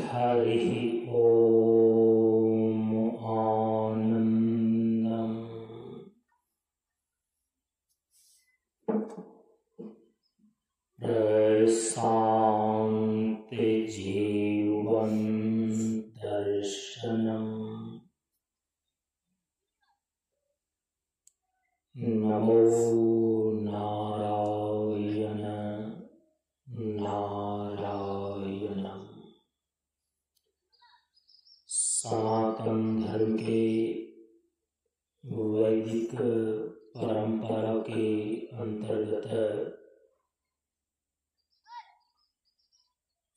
हरि ओम आनंदम प्रशांति जीवन दर्शनम नमो नारायण नारायणम। सनातन धर्म के वैदिक परंपरा के अंतर्गत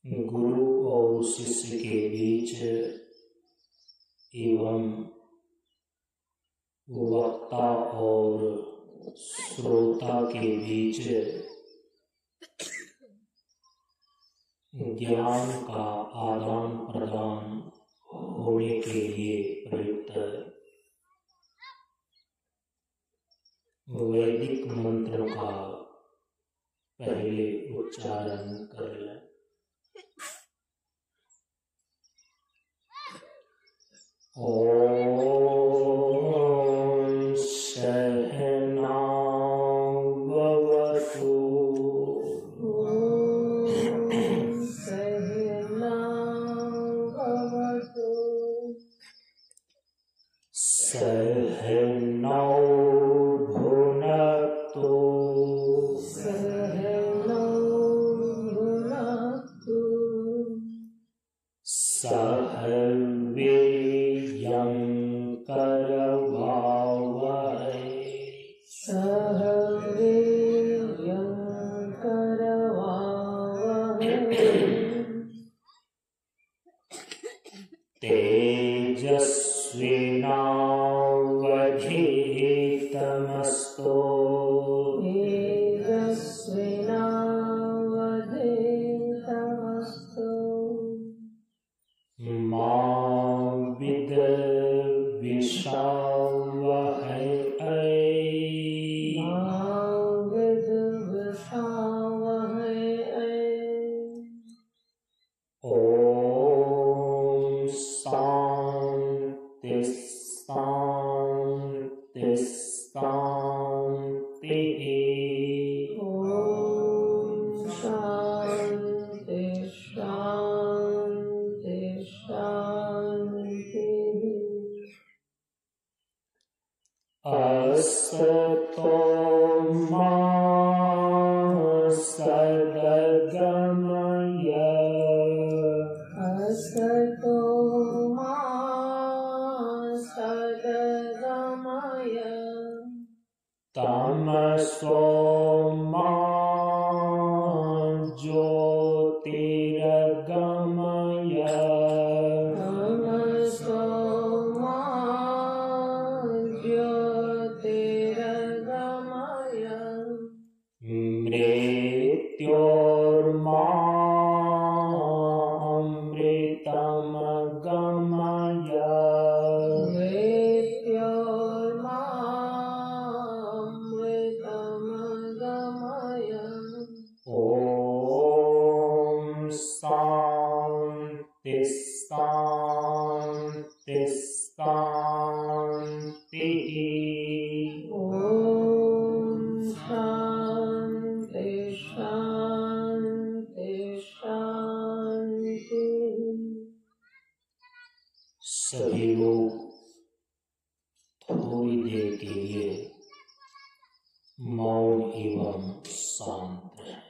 गुरु और शिष्य के बीच एवं वक्ता और श्रोता के बीच ज्ञान का आदान प्रदान होने के लिए प्रयुक्त वैदिक मंत्र का पहले उच्चारण कर लें। ओम सहना भवतु सहनौ भुनक्तु सह वीर्यं करवावहै तेजस्विनावधीतमस्तु मा विद्विषावहै ओम शांति शांति शांति। असतो मा सद्गमय तमसो मा ज्योतिर्गमय मृत्योर्मा अमृतमगमय ओम शांति शांति शांति। सभी लोग थोड़ी देर के लिए मौन एवं शांत रहें।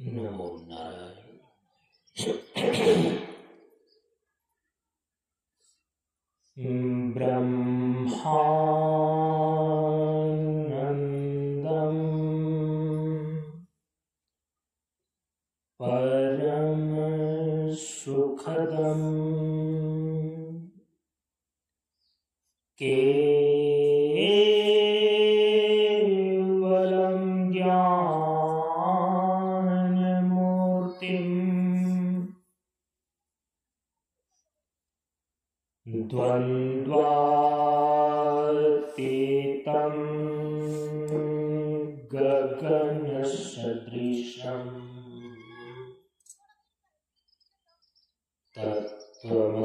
नमो नारायण। ब्रह्माण्ड सुखदम् केवलं ज्ञानमूर्तिम् द्वन्द्वातीतं गगनसदृशम् तत्त्वमस्यादिलक्ष्यम्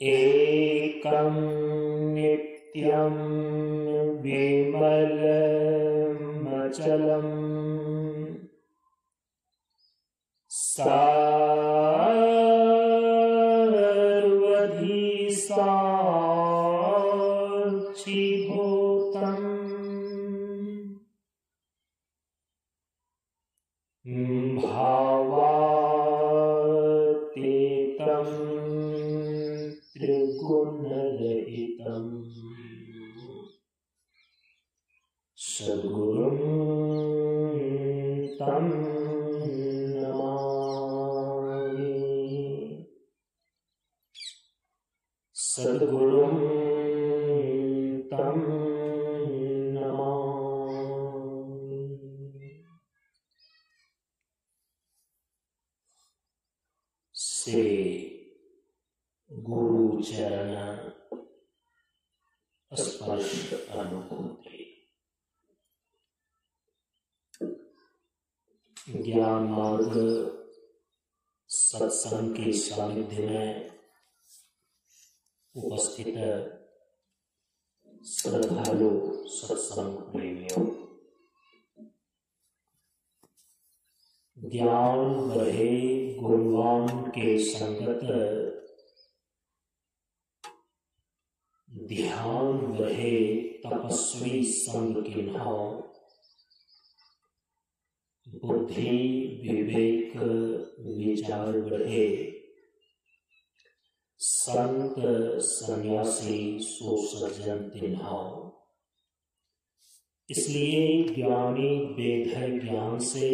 एकं नित्यं विमलमचलम् सर्वधी साक्षीभूतम् भावातीतं त्रिगुणरहितम् सद्गुरुं तं नमामि। सद्गुरुं तं नमामि। से गुरु चरण स्पर्श अनुभूति। ज्ञान मार्ग सत्संग के सानिध्य में उपस्थित श्रद्धालु सत्संग प्रेमियों, ज्ञान बढ़े गुणवान के संगत, ध्यान बढ़े तपस्वी संग किन्हां, बुद्धि विवेक विचार बढ़े संत सन्यासी सो सज्जन तिन्हां। इसलिए ज्ञानी वेद है ज्ञान से,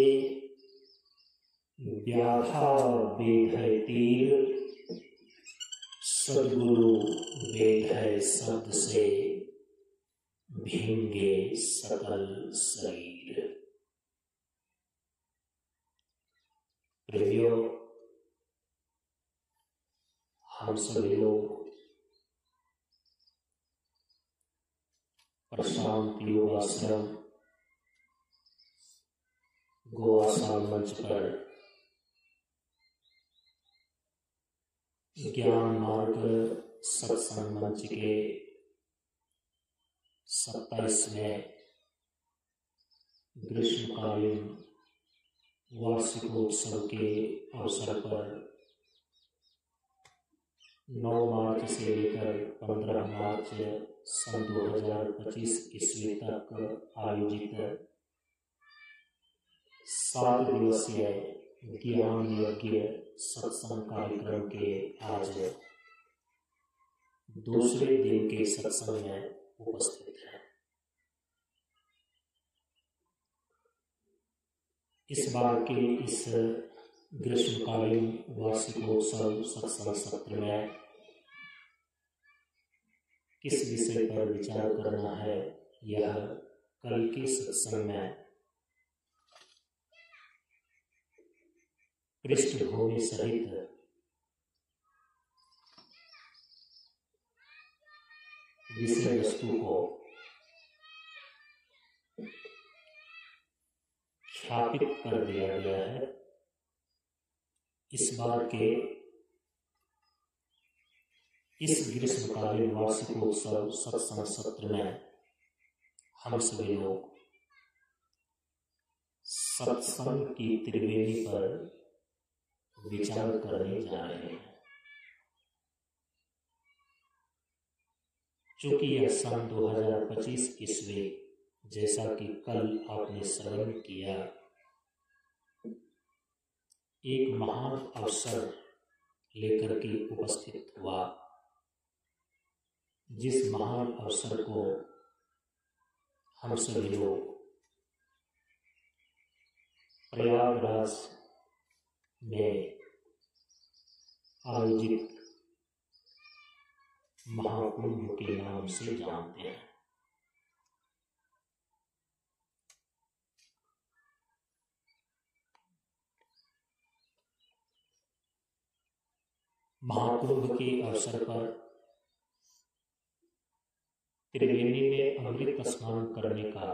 व्याधा वेद है तीर, सद्गुरु वेद है शब्द से, भींगे सकल शरीर। प्रियो, हम सभी लोग प्रशांत योगाश्रम गोआसान मंच पर ज्ञान मार्ग सत्संग मंच के 27वें ग्रीष्मकालीन वार्षिकोत्सव के अवसर पर 9 मार्च से लेकर 15 मार्च सन 2025 ईस्वी तक आयोजित 7 दिवसीय ज्ञान यज्ञ सत्संग कार्यक्रम के आज दूसरे दिन के सत्संग में उपस्थित है। इस बार के इस ग्रीष्मकालीन वार्षिकोत्सव सत्संग सत्र में किस विषय पर विचार करना है, यह कल के सत्संग में पृष्ठभूमि सहित विषय वस्तु को ख्यापित कर दिया गया है। इस बार के इस ग्रीष्मकालीन वार्षिकोत्सव सत्संग सत्र में हम सभी लोग सत्संग की त्रिवेणी पर विचार करने जा रहे हैं। चूंकि यह सन 2025 ईस्वी, जैसा कि कल आपने श्रवण किया, एक महान अवसर लेकर के उपस्थित हुआ, जिस महान अवसर को हम सभी लोग प्रयागराज में आयोजित महाकुंभ के नाम से जानते हैं। महाकुंभ के अवसर पर त्रिवेणी में अमृत स्नान करने का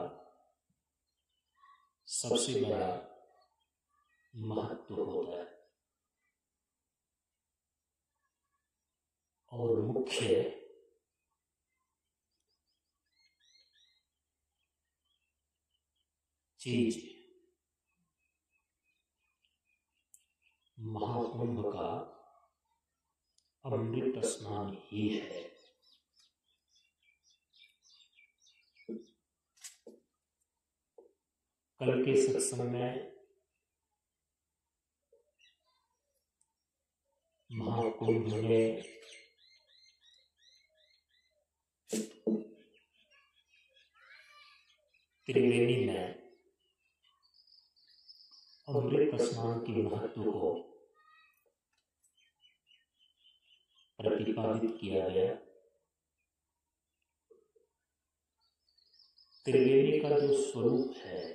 सबसे बड़ा महत्व होता है और मुख्य चीज महाकुंभ का अमृत स्नान ही है। कल के सत्संग में महाकुंभ में त्रिवेणी में अमृत स्नान के महत्व को प्रतिपादित किया गया। त्रिवेणी का जो स्वरूप है,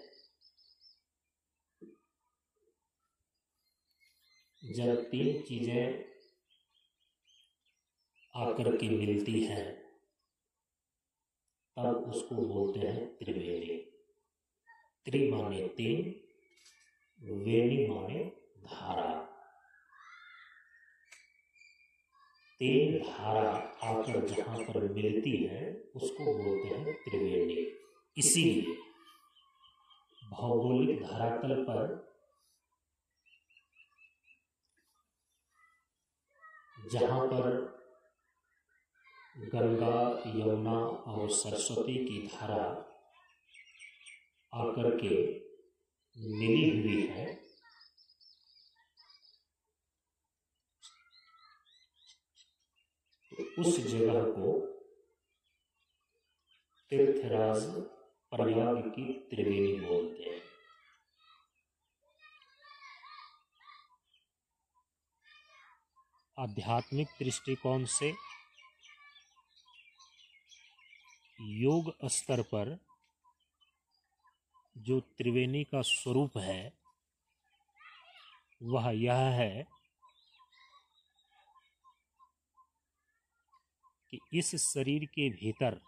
जब तीन चीजें आकर के मिलती हैं तब उसको बोलते हैं त्रिवेणी। त्रि माने तीन, वेणी माने धारा। तीन धारा आकर जहां पर मिलती है उसको बोलते हैं त्रिवेणी। इसीलिए भौगोलिक धरातल पर जहां पर गंगा, यमुना और सरस्वती की धारा आकर के मिली हुई है, तो उस जगह को तीर्थराज प्रयाग की त्रिवेणी बोलते हैं। आध्यात्मिक दृष्टिकोण से योग स्तर पर जो त्रिवेणी का स्वरूप है वह यह है कि इस शरीर के भीतर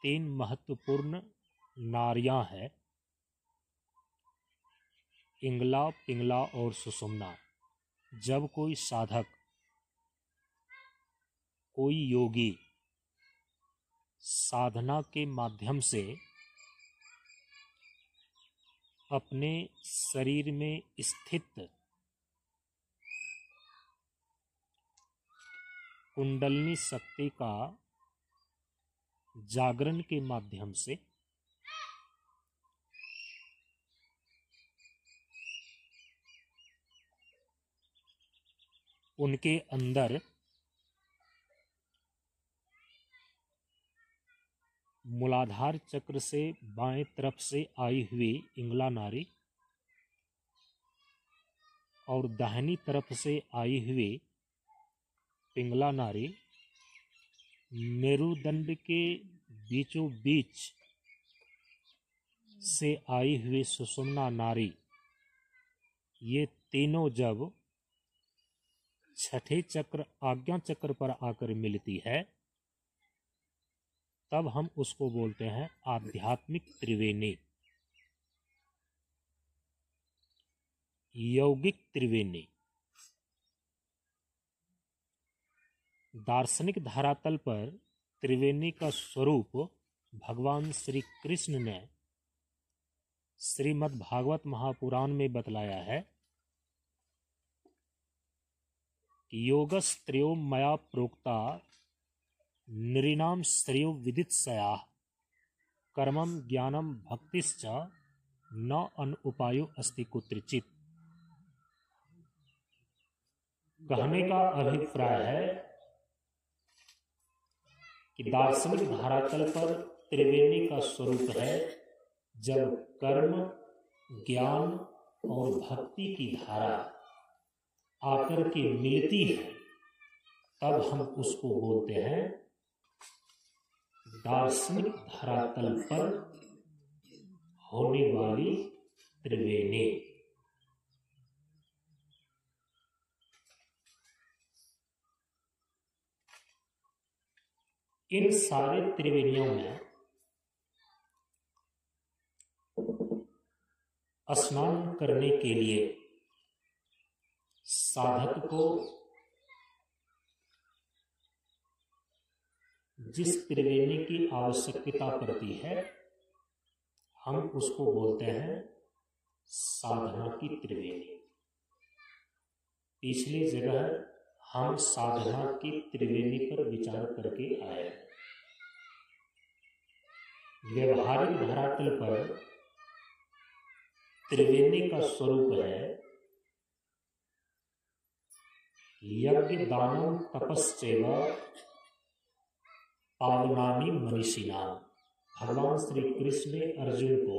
तीन महत्वपूर्ण नाड़ियां हैं, इंगला, पिंगला और सुषुम्ना। जब कोई साधक, कोई योगी साधना के माध्यम से अपने शरीर में स्थित कुंडलिनी शक्ति का जागरण के माध्यम से उनके अंदर मूलाधार चक्र से बाएं तरफ से आई हुई इंगला नाड़ी और दाहिनी तरफ से आई हुई पिंगला नाड़ी मेरुदंड के बीचों बीच से आई हुई सुषुम्ना नाड़ी, ये तीनों जब छठे चक्र आज्ञा चक्र पर आकर मिलती है तब हम उसको बोलते हैं आध्यात्मिक त्रिवेणी, यौगिक त्रिवेणी। दार्शनिक धरातल पर त्रिवेणी का स्वरूप भगवान श्री कृष्ण ने श्रीमद् भागवत महापुराण में बतलाया है कि योगस्त्रयो मया प्रोक्ता नृणाम श्रेयो विदित्सयाः कर्मं ज्ञानम भक्तिश्च न अनुपायो अस्ति कुत्रचित्। कहने का अभिप्राय है कि दार्शनिक धरातल पर त्रिवेणी का स्वरूप है। जब कर्म, ज्ञान और भक्ति की धारा आकर के मिलती है तब हम उसको बोलते हैं दार्शनिक धरातल पर होने वाली त्रिवेणी। इन सारे त्रिवेणियों में स्नान करने के लिए साधक को जिस त्रिवेणी की आवश्यकता पड़ती है हम उसको बोलते हैं साधना की त्रिवेणी। पिछली जगह हम साधना की त्रिवेणी पर विचार करके आए। व्यवहारिक धरातल पर त्रिवेणी का स्वरूप है यज्ञ, दानम, तपस्चैव पावनानि मनीषिणाम। भगवान श्री कृष्ण ने अर्जुन को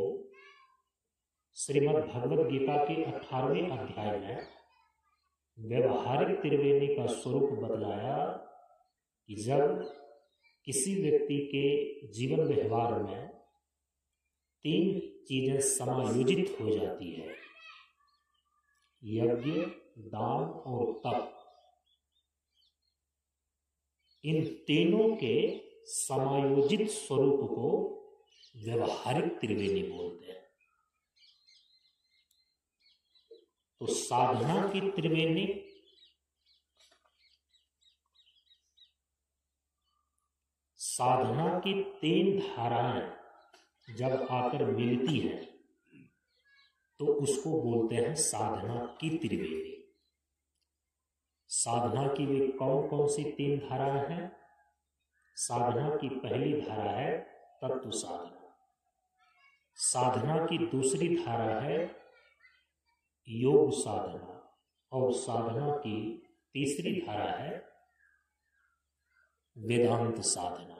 श्रीमद् भगवद गीता के 18वें अध्याय में व्यवहारिक त्रिवेणी का स्वरूप बतलाया कि जब किसी व्यक्ति के जीवन व्यवहार में 3 चीजें समायोजित हो जाती है, यज्ञ, दान और तप, इन तीनों के समायोजित स्वरूप को व्यवहारिक त्रिवेणी बोलते हैं। तो साधना की त्रिवेणी, साधना की 3 धाराएं जब आकर मिलती हैं तो उसको बोलते हैं साधना की त्रिवेणी। साधना की वे कौन कौन सी 3 धाराएं हैं? साधना की पहली धारा है तत्व साधना। साधना की दूसरी धारा है योग साधना और साधना की तीसरी धारा है वेदांत साधना।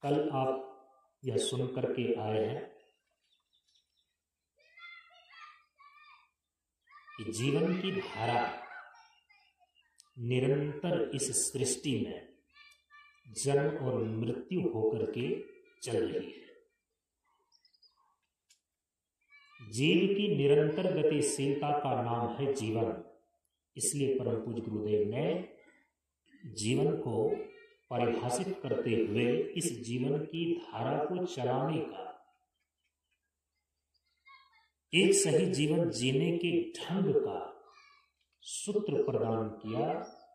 कल आप यह सुन करके आए हैं कि जीवन की धारा निरंतर इस सृष्टि में जन्म और मृत्यु होकर के चल रही है। जीव की निरंतर गतिशीलता का नाम है जीवन। इसलिए परम पूज्य गुरुदेव ने जीवन को परिभाषित करते हुए इस जीवन की धारा को चलाने का एक सही जीवन जीने के ढंग का सूत्र प्रदान किया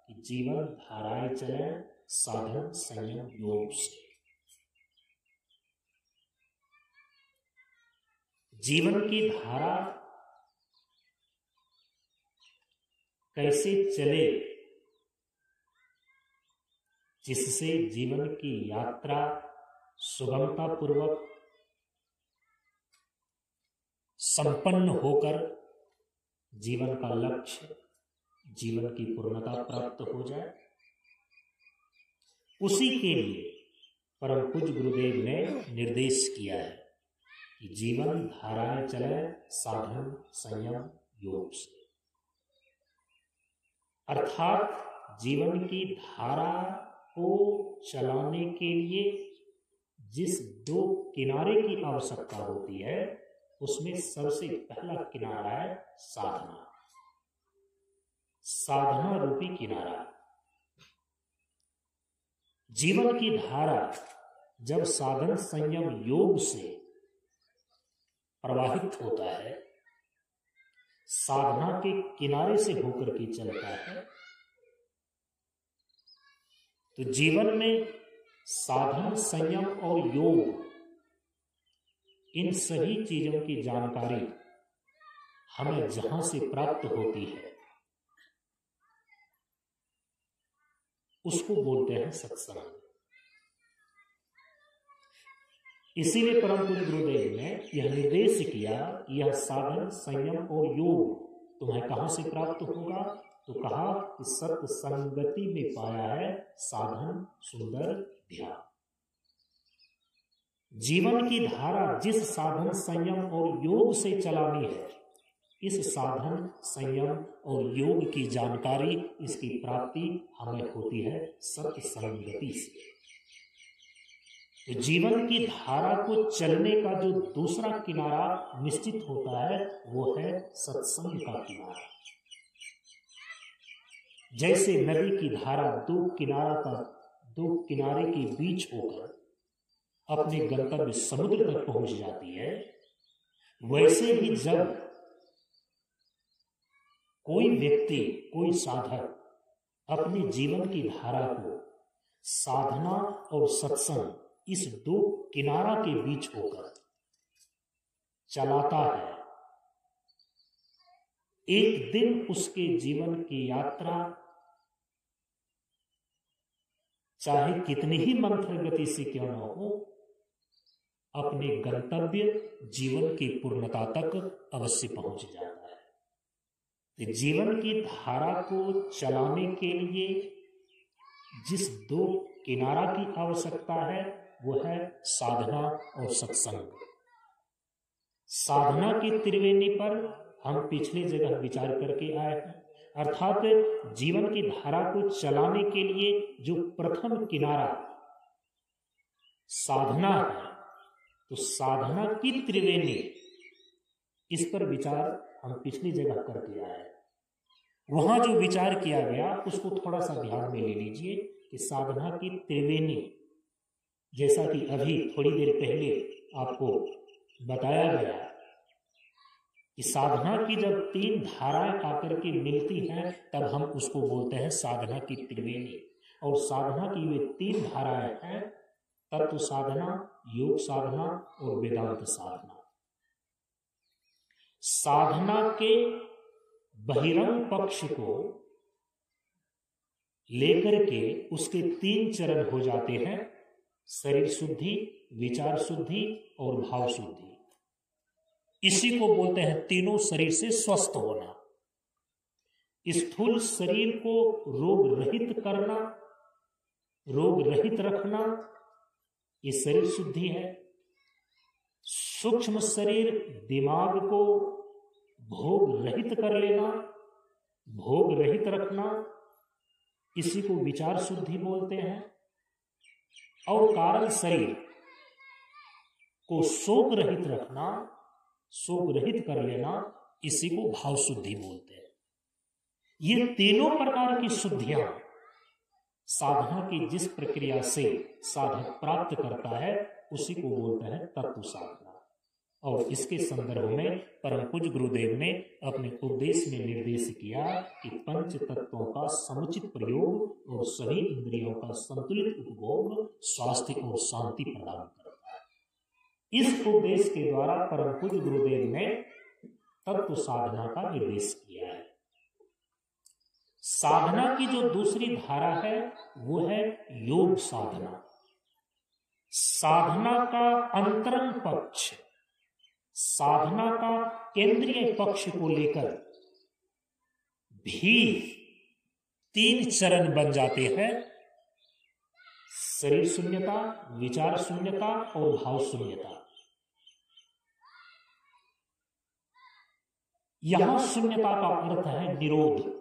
कि जीवन धाराएं चले साधन, संयम, योग से। जीवन की धारा कैसे चले जिससे जीवन की यात्रा सुगमता पूर्वक संपन्न होकर जीवन का लक्ष्य, जीवन की पूर्णता प्राप्त हो जाए, उसी के लिए परम पूज्य गुरुदेव ने निर्देश किया है कि जीवन धाराएं चले साधन, संयम, योग से। अर्थात जीवन की धारा को चलाने के लिए जिस 2 किनारे की आवश्यकता होती है उसमें सबसे पहला किनारा है साधना। साधना रूपी किनारा। जीवन की धारा जब साधन, संयम, योग से प्रवाहित होता है, साधना के किनारे से होकर के चलता है, तो जीवन में साधन, संयम और योग इन सभी चीजों की जानकारी हमें जहां से प्राप्त होती है उसको बोलते हैं सत्संग। इसीलिए परम पूज्य गुरुदेव ने यह निर्देश किया, यह साधन, संयम और योग तुम्हें कहां से प्राप्त होगा? तो कहा कि सत्संगति में पाया है साधन सुंदर ध्यान। जीवन की धारा जिस साधन संयम और योग से चलानी है, इस साधन संयम और योग की जानकारी, इसकी प्राप्ति हमें होती है सत्संगति से। तो जीवन की धारा को चलने का जो दूसरा किनारा निश्चित होता है वो है सत्संग का किनारा। जैसे नदी की धारा दो किनारे के बीच होकर अपने गंतव्य समुद्र तक पहुंच जाती है, वैसे ही जब कोई व्यक्ति, कोई साधक अपने जीवन की धारा को साधना और सत्संग, इस दो किनारा के बीच होकर चलाता है, एक दिन उसके जीवन की यात्रा चाहे कितनी ही मंथर गति से क्यों न हो, अपने गंतव्य जीवन की पूर्णता तक अवश्य पहुंच जाता है। जीवन की धारा को चलाने के लिए जिस दो किनारा की आवश्यकता है वो है साधना और सत्संग। साधना की त्रिवेणी पर हम पिछली जगह विचार करके आए हैं, अर्थात जीवन की धारा को चलाने के लिए जो प्रथम किनारा साधना है, तो साधना की त्रिवेणी, इस पर विचार हम पिछली जगह करके आए। वहां जो विचार किया गया उसको थोड़ा सा ध्यान में ले लीजिए कि साधना की त्रिवेणी, जैसा कि अभी थोड़ी देर पहले आपको बताया गया कि साधना की जब तीन धाराएं आकर के मिलती हैं तब हम उसको बोलते हैं साधना की त्रिवेणी। और साधना की वे तीन धाराएं हैं तत्व साधना, योग साधना और वेदांत साधना। साधना के बहिरंग पक्ष को लेकर के उसके तीन चरण हो जाते हैं, शरीर शुद्धि, विचार शुद्धि और भाव शुद्धि। इसी को बोलते हैं तीनों शरीर से स्वस्थ होना। स्थूल शरीर को रोग रहित करना, रोग रहित रखना, ये शरीर शुद्धि है। सूक्ष्म शरीर दिमाग को भोग रहित कर लेना, भोग रहित रखना, इसी को विचार शुद्धि बोलते हैं। और कारण शरीर को शोक रहित रखना, शोक रहित कर लेना, इसी को भाव शुद्धि बोलते हैं। ये तीनों प्रकार की शुद्धियां साधना की जिस प्रक्रिया से साधक प्राप्त करता है उसी को बोलते हैं तत्व साधना। और इसके संदर्भ में परम पूज्य गुरुदेव ने अपने उपदेश में निर्देश किया कि पंच तत्वों का समुचित प्रयोग और सभी इंद्रियों का संतुलित उपभोग स्वास्थ्य और शांति प्रदान करता है। इस उपदेश के द्वारा परम पूज्य गुरुदेव ने तत्व साधना का निर्देश किया है। साधना की जो दूसरी धारा है वो है योग साधना। साधना का अंतरंग पक्ष, साधना का केंद्रीय पक्ष को लेकर भी तीन चरण बन जाते हैं, शरीर शून्यता, विचार शून्यता और भाव शून्यता। यहां शून्यता का अर्थ है निरोध।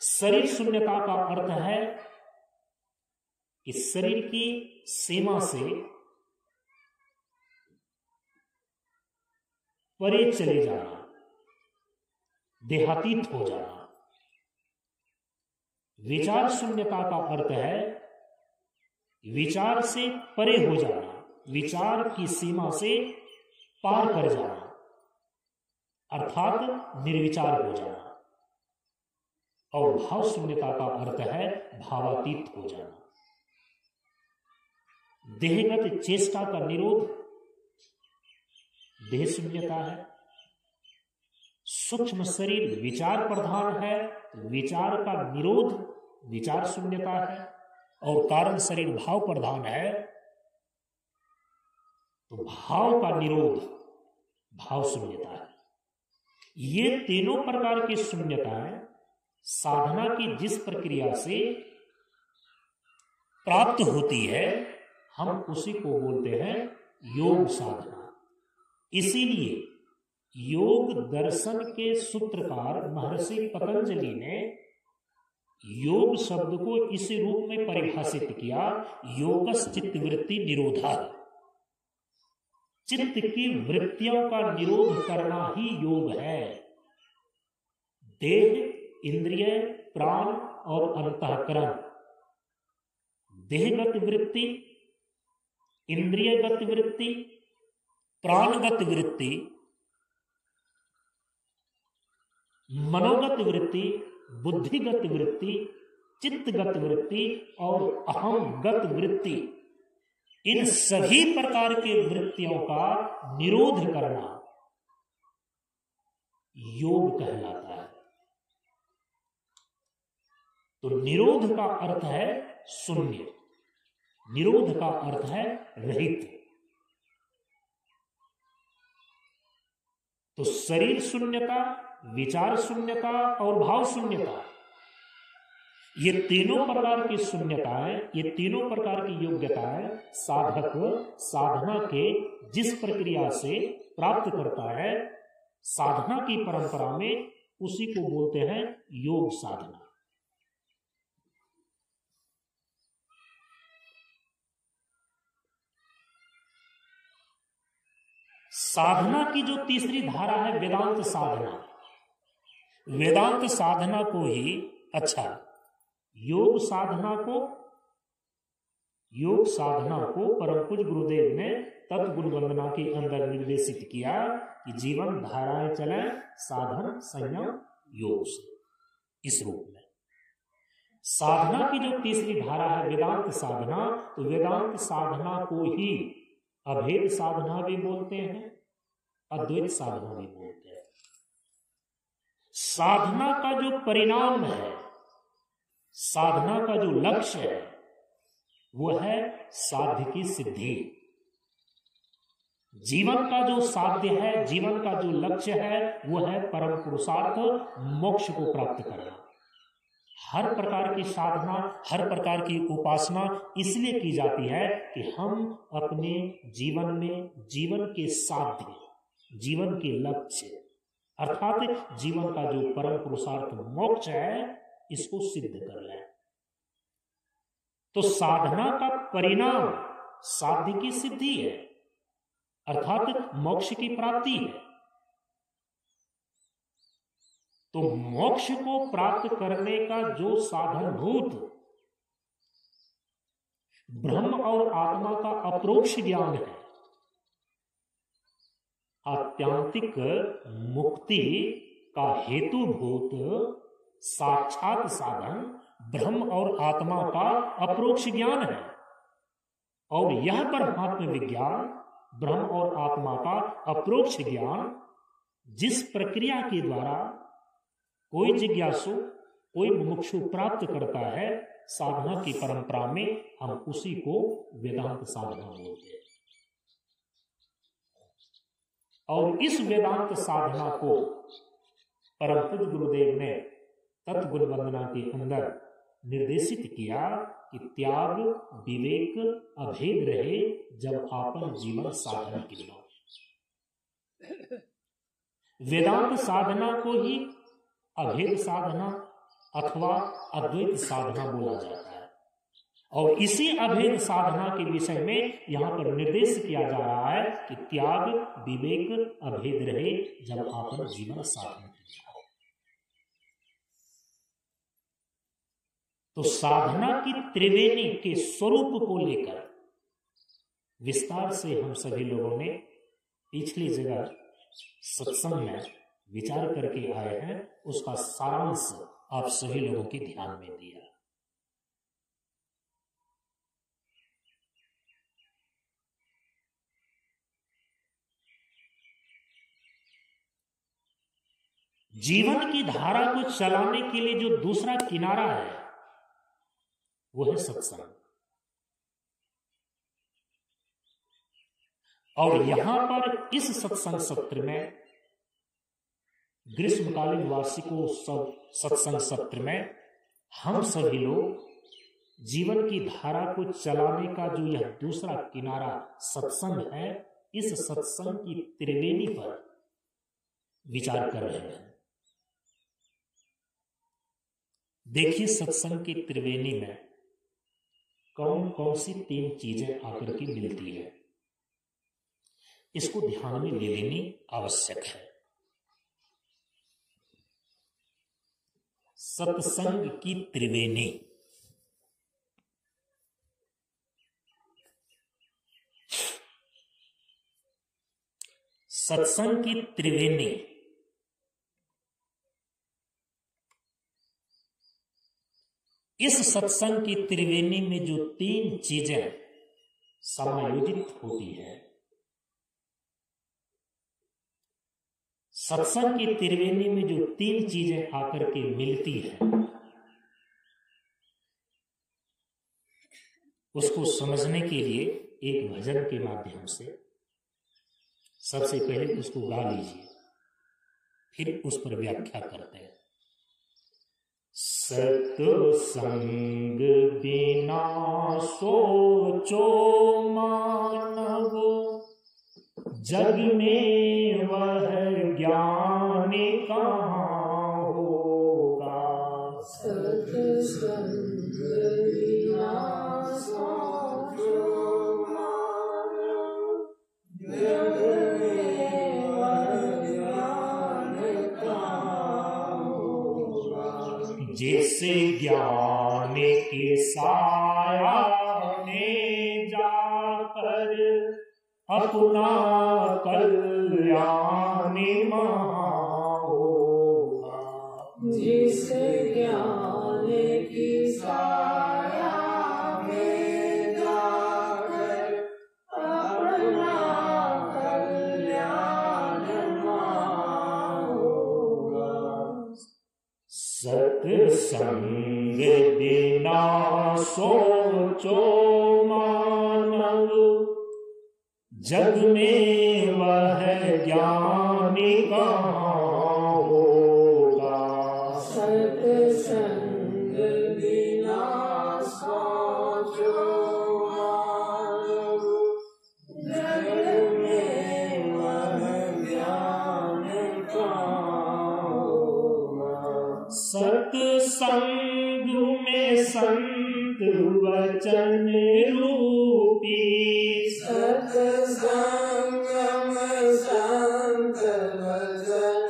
शरीर शून्यता का अर्थ है कि शरीर की सीमा से परे चले जाना, देहातीत हो जाना। विचार शून्यता का अर्थ है विचार से परे हो जाना, विचार की सीमा से पार कर जाना, अर्थात निर्विचार हो जाना। और भाव शून्यता का अर्थ है भावातीत हो जाना। देहगत चेष्टा का निरोध देह शून्यता है। सूक्ष्म शरीर विचार प्रधान है, विचार का निरोध विचार शून्यता है। और कारण शरीर भाव प्रधान है, तो भाव का निरोध भाव शून्यता है। ये तीनों प्रकार की शून्यताएं साधना की जिस प्रक्रिया से प्राप्त होती है हम उसी को बोलते हैं योग साधना। इसीलिए योग दर्शन के सूत्रकार महर्षि पतंजलि ने योग शब्द को इस रूप में परिभाषित किया, योगस् चित्तवृत्ति निरोधा। चित्त की वृत्तियों का निरोध करना ही योग है। देह, इंद्रिय, प्राण और अंतःकरण, देहगत वृत्ति, इंद्रियगत वृत्ति, प्राणगत वृत्ति, मनोगत वृत्ति, बुद्धिगत वृत्ति, चित्तगत वृत्ति और अहंगत वृत्ति, इन सभी प्रकार के वृत्तियों का निरोध करना योग कहलाता है। तो निरोध का अर्थ है शून्य, निरोध का अर्थ है रहित। तो शरीर शून्यता, विचार शून्यता और भाव शून्यता, ये तीनों प्रकार की शून्यताएं, ये तीनों प्रकार की योग्यताएं साधक साधना के जिस प्रक्रिया से प्राप्त करता है, साधना की परंपरा में उसी को बोलते हैं योग साधना। साधना की जो तीसरी धारा है वेदांत साधना। वेदांत साधना को ही योग साधना को परम पूज्य गुरुदेव ने तत्गुण वंदना के अंदर निर्देशित किया कि जीवन धाराएं चले साधन संयम योग से। इस रूप में साधना की जो तीसरी धारा है वेदांत साधना, तो वेदांत साधना को ही अभेद साधना भी बोलते हैं, अद्वैत साधना भी बोलते हैं। साधना का जो परिणाम है, साधना का जो लक्ष्य है, वो है साध्य की सिद्धि। जीवन का जो साध्य है, जीवन का जो लक्ष्य है, वो है परम पुरुषार्थ मोक्ष को प्राप्त करना। हर प्रकार की साधना, हर प्रकार की उपासना इसलिए की जाती है कि हम अपने जीवन में जीवन के साध्य, जीवन के लक्ष्य अर्थात जीवन का जो परम पुरुषार्थ मोक्ष है, इसको सिद्ध कर लें। तो साधना का परिणाम साध्य की सिद्धि है, अर्थात मोक्ष की प्राप्ति है। तो मोक्ष को प्राप्त करने का जो साधनभूत ब्रह्म और आत्मा का अप्रोक्ष ज्ञान है, आत्यांतिक मुक्ति का हेतुभूत साक्षात साधन ब्रह्म और आत्मा का अप्रोक्ष ज्ञान है। और यह परमात्म विज्ञान, ब्रह्म और आत्मा का अप्रोक्ष ज्ञान, जिस प्रक्रिया के द्वारा कोई जिज्ञासु, कोई मुमुक्षु प्राप्त करता है, साधना की परंपरा में हम उसी को वेदांत साधना बोलते हैं। और इस वेदांत साधना को परम पूज्य गुरुदेव ने तत्गुण वंदना के अंदर निर्देशित किया कि त्याग विवेक अभेद रहे जब आपन जीवन साधन किया। वेदांत साधना को ही अभेद साधना अथवा अद्वैत साधना बोला जाता है। और इसी अभेद साधना के विषय में यहां पर निर्देश किया जा रहा है कि त्याग विवेक अभेद रहे जब आपन जीवन साधन किया। तो साधना की त्रिवेणी के स्वरूप को लेकर विस्तार से हम सभी लोगों ने पिछली जगह सत्संग में विचार करके आए हैं, उसका सारांश आप सभी लोगों के ध्यान में दिया। जीवन की धारा को चलाने के लिए जो दूसरा किनारा है वो है सत्संग। और यहां पर इस सत्संग सत्र में ग्रीष्मकालीन वार्षिकों सब सत्संग सत्र में हम सभी लोग जीवन की धारा को चलाने का जो यह दूसरा किनारा सत्संग है, इस सत्संग की त्रिवेणी पर विचार कर रहे हैं। देखिए सत्संग की त्रिवेणी में कौन कौन सी 3 चीजें आकर के मिलती है, इसको ध्यान में ले लेनी आवश्यक है। सत्संग की त्रिवेणी, सत्संग की त्रिवेणी इस सत्संग की त्रिवेणी में जो 3 चीजें समायोजित होती है, सत्संग की त्रिवेणी में जो 3 चीजें आकर के मिलती है, उसको समझने के लिए एक भजन के माध्यम से सबसे पहले उसको गा लीजिए, फिर उस पर व्याख्या करते हैं। सत्संग बिना सोचो मानव, जग में वह ज्ञान कहाँ होगा। सत्संग बिना सोचो मानव, जग में वह ज्ञान कहाँ होगा। जिसे ज्ञान के साया में जाकर अपना कल्याण महा होगा। जिसे ज्ञान की साया में जाकर अपना कल्याण महा होगा। सत्संग बिना सोचो मानव, जग में वह ज्ञान कहाँ होगा। सत्संग बिना सोचो मानव, जग में वह ज्ञान कहाँ होगा। सत्संग में संत वचन रूपी, सत्संग में संत वचन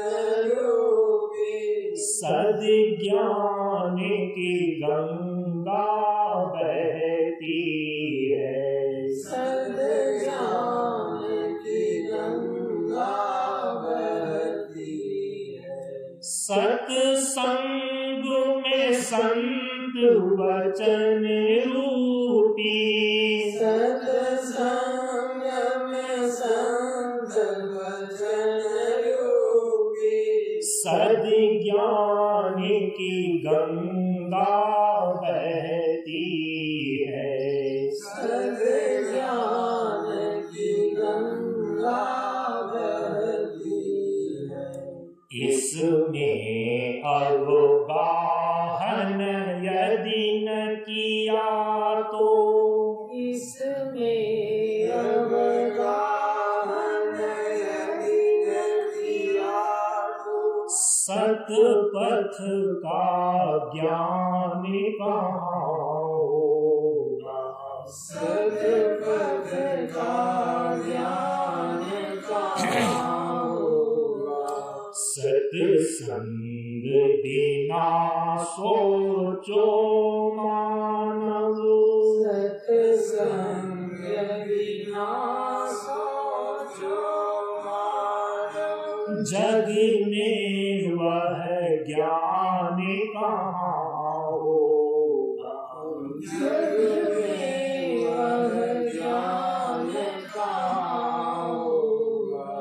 रूपी, सद्ज्ञान की गंगा बहती है। सद्ज्ञान की गंगा बहती है। सत्संग में संत वचन रूपी, सत्संग में संत वचन रूपी, सद्ज्ञान की गंगा बहती है। सद्ज्ञान की गंगा बहती है। इसमें अवगाहन यदि न किया तो, इसमें अवगाहन यदि न किया तो, सतपथ का ज्ञान कहाँ होगा। सतपथ का ज्ञान कहाँ होगा। सत्संग बिना सोचो मानव, सत्संग बिना सोचो मानव, जग में वह ज्ञान कहाँ होगा। जग में वह ज्ञान कहाँ होगा।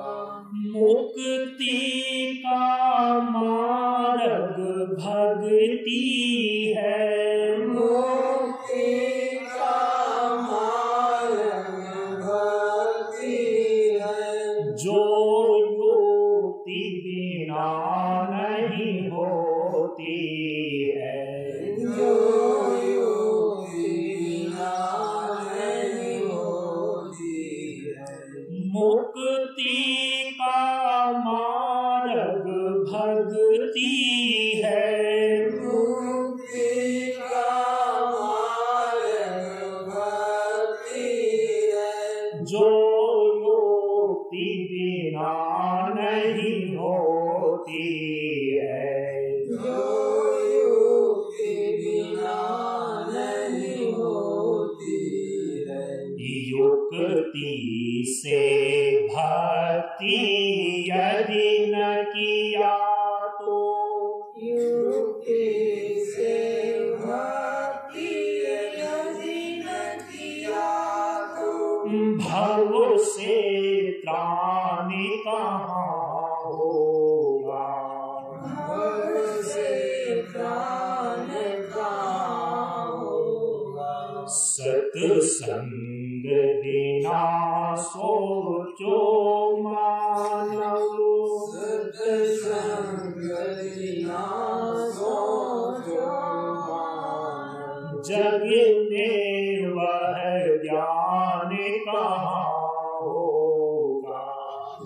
मुक्ति का मार्ग भक्ति है, मुक्ति का मार्ग भक्ति है। जो युक्ति बिना जो युक्ति बिना नहीं होती है, जो युक्ति बिना नहीं होती है, युक्ति से भक्ति यदि न किया तो, युक्ति से भक्ति यदि न किया तो, भव से त्राण कहाँ होगा, भव से त्राण कहाँ होगा, सत्संग बिना सोचो मानव, सत्संग बिना सोचो मानव, जग में वह ज्ञान कहाँ होगा,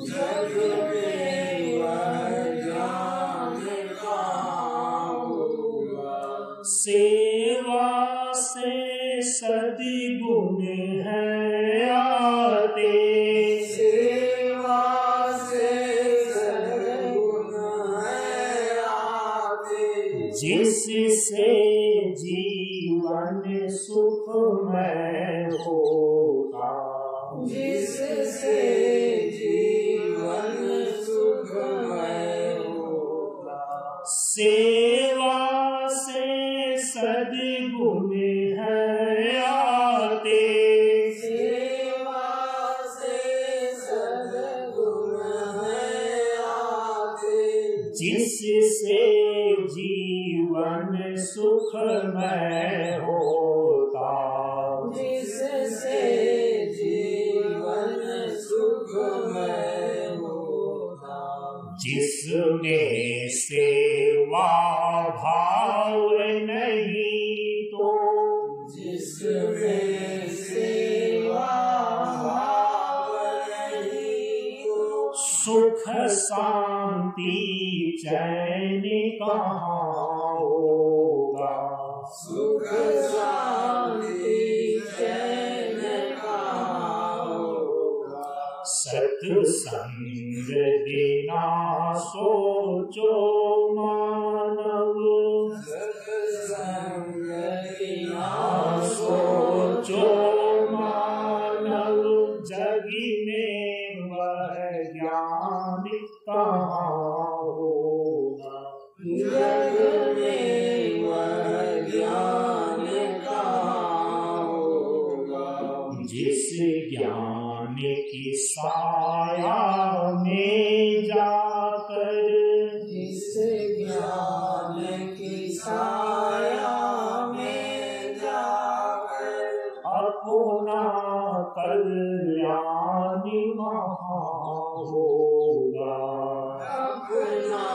जग में वह ज्ञान कहाँ होगा, सेवा से सद्गुण है आते, सेवा से सद्गुण है आते, जिससे जीवन सुखमय होगा, जिससे जीवन सुखमय होगा, सेवा से सद्गुण है आते, सेवा से सद्गुण है आते, जिससे जीवन सुखमय होता, जिससे जीवन सुखमय होता, जिसमें सेवा भाव नहीं तो, जिसमें सेवा भाव नहीं तो, सुख शांति चैन कहाँ होगा, सुख शांति चैन कहाँ होगा, सत्संग बिना सोचो मानव, सत्संग बिना सोचो मानव, जग में वह ज्ञान कहाँ होगा, जग में वह ज्ञान कहाँ होगा, जिस ज्ञान की साया में जाकर, जिस ज्ञान की साया में जाकर, अपना कल्याण वहाँ होगा, अपना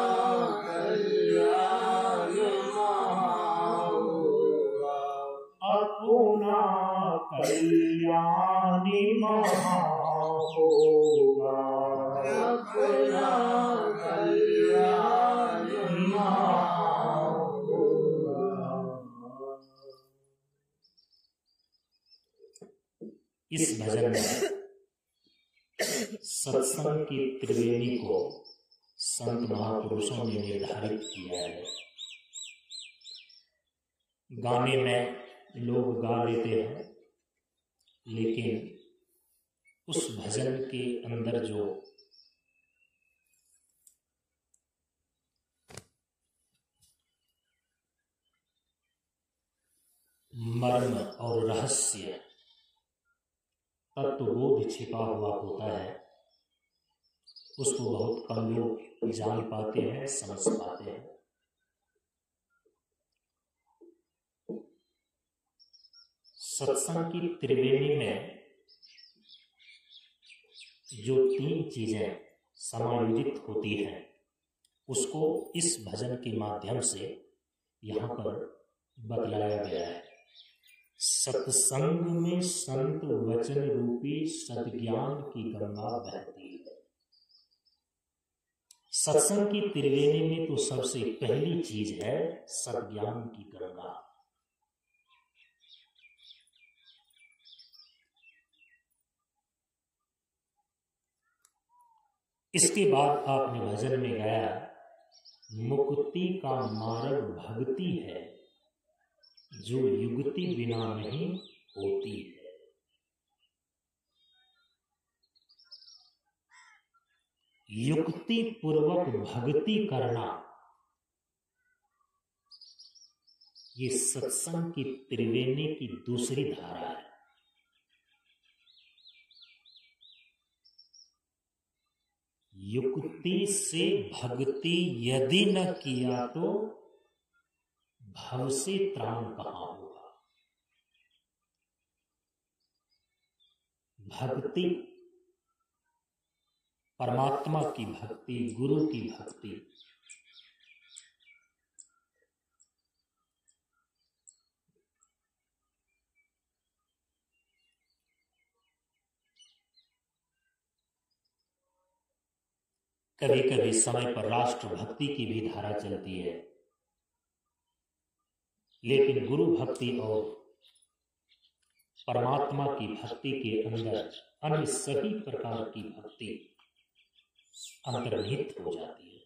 कल्याण वहाँ होगा, अपना कल्याण वहाँ होगा, अपना कल्याण वहाँ होगा। इस भजन में सत्संग की त्रिवेणी को संत महापुरुषों ने निर्धारित किया है। गाने में लोग गा लेते हैं, लेकिन उस भजन के अंदर जो मर्म और रहस्य तत्वबोध छिपा हुआ होता है, उसको बहुत कम लोग जान पाते हैं, समझ पाते हैं। सत्संग की त्रिवेणी में जो 3 चीजें समायोजित होती हैं, उसको इस भजन के माध्यम से यहाँ पर बतलाया गया है। सत्संग में संत वचन रूपी सद्ज्ञान की गंगा बहती है। सत्संग की त्रिवेणी में तो सबसे पहली चीज है सद्ज्ञान की गंगा। इसके बाद आपने भजन में गाया, मुक्ति का मार्ग भक्ति है, जो युक्ति बिना नहीं होती है। युक्ति पूर्वक भक्ति करना, ये सत्संग की त्रिवेणी की दूसरी धारा है। युक्ति से भक्ति यदि न किया तो भव से त्राण कहां होगा। भक्ति, परमात्मा की भक्ति, गुरु की भक्ति, कभी कभी समय पर राष्ट्र भक्ति की भी धारा चलती है, लेकिन गुरु भक्ति और परमात्मा की भक्ति के अंदर अन्य सभी प्रकार की भक्ति अंतर्निहित हो जाती है।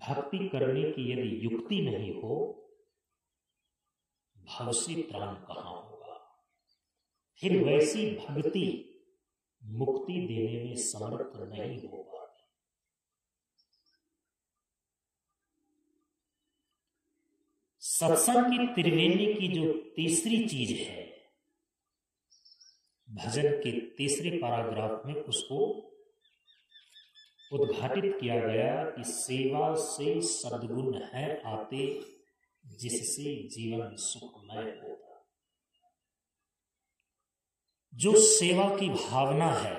भक्ति करने की यदि युक्ति नहीं हो, भव से त्राण कहां होगा। फिर वैसी भक्ति मुक्ति देने में समर्थ नहीं हो पाती। सत्संग की त्रिवेणी की जो तीसरी चीज है, भजन के तीसरे पैराग्राफ में उसको उद्घाटित किया गया कि सेवा से सद्गुण है आते, जिससे जीवन सुखमय होता। जो सेवा की भावना है,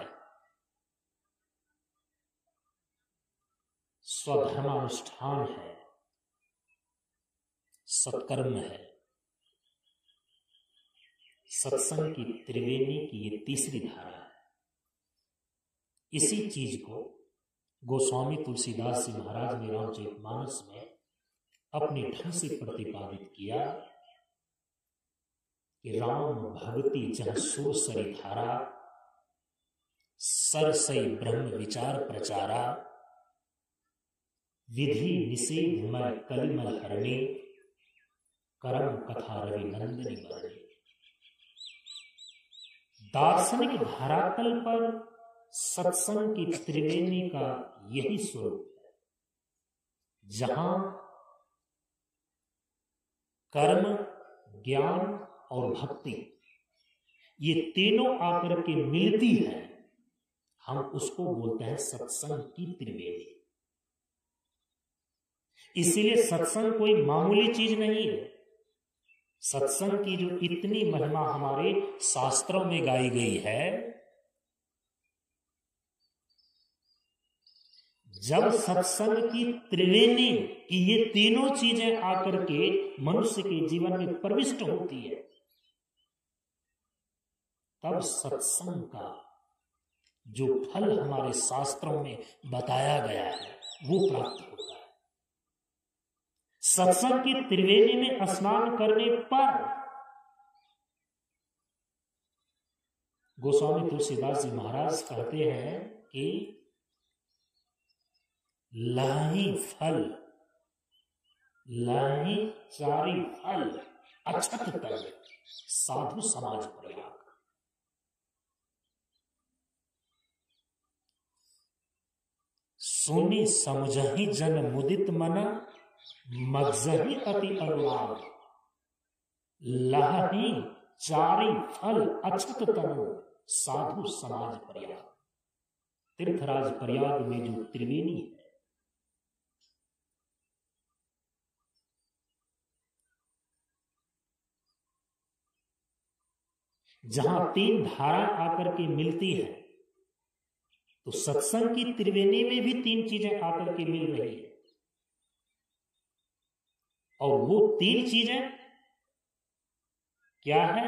स्वधर्मानुष्ठान है, सत्कर्म है, सत्संग की त्रिवेणी की ये तीसरी धारा है। इसी चीज को गोस्वामी तुलसीदास जी महाराज ने रामचरितमानस में अपने ढंग से प्रतिपादित किया कि राम भगति जह सुर सरी धारा, सरसई ब्रह्म विचार प्रचारा, विधि निषेधमय कलिमल हरणे, करम कथा रवि नंदनी बरणे। दार्शनिक धरातल पर सत्संग की त्रिवेणी का यही स्वरूप है, जहां कर्म, ज्ञान और भक्ति ये तीनों आकर के मिलती है, हम उसको बोलते हैं सत्संग की त्रिवेणी। इसीलिए सत्संग कोई मामूली चीज नहीं है। सत्संग की जो इतनी महिमा हमारे शास्त्रों में गाई गई है, जब सत्संग की त्रिवेणी की ये तीनों चीजें आकर के मनुष्य के जीवन में प्रविष्ट होती है, तब सत्संग का जो फल हमारे शास्त्रों में बताया गया है वो प्राप्त होता है। सत्संग की त्रिवेणी में स्नान करने पर गोस्वामी तुलसीदास जी महाराज कहते हैं कि लाही फल, लाही चारी फल अछत कर साधु समाज प्रयाग। सुनी समझही जन मुदित मना, मगजही अति अनुराग, लही चारी फल अछत तनु साधु समाज प्रयाग। तीर्थराज प्रयाग में जो त्रिवेणी है, जहां तीन धारा आकर के मिलती है, तो सत्संग की त्रिवेणी में भी तीन चीजें आकर के मिल रही है। और वो तीन चीजें क्या है?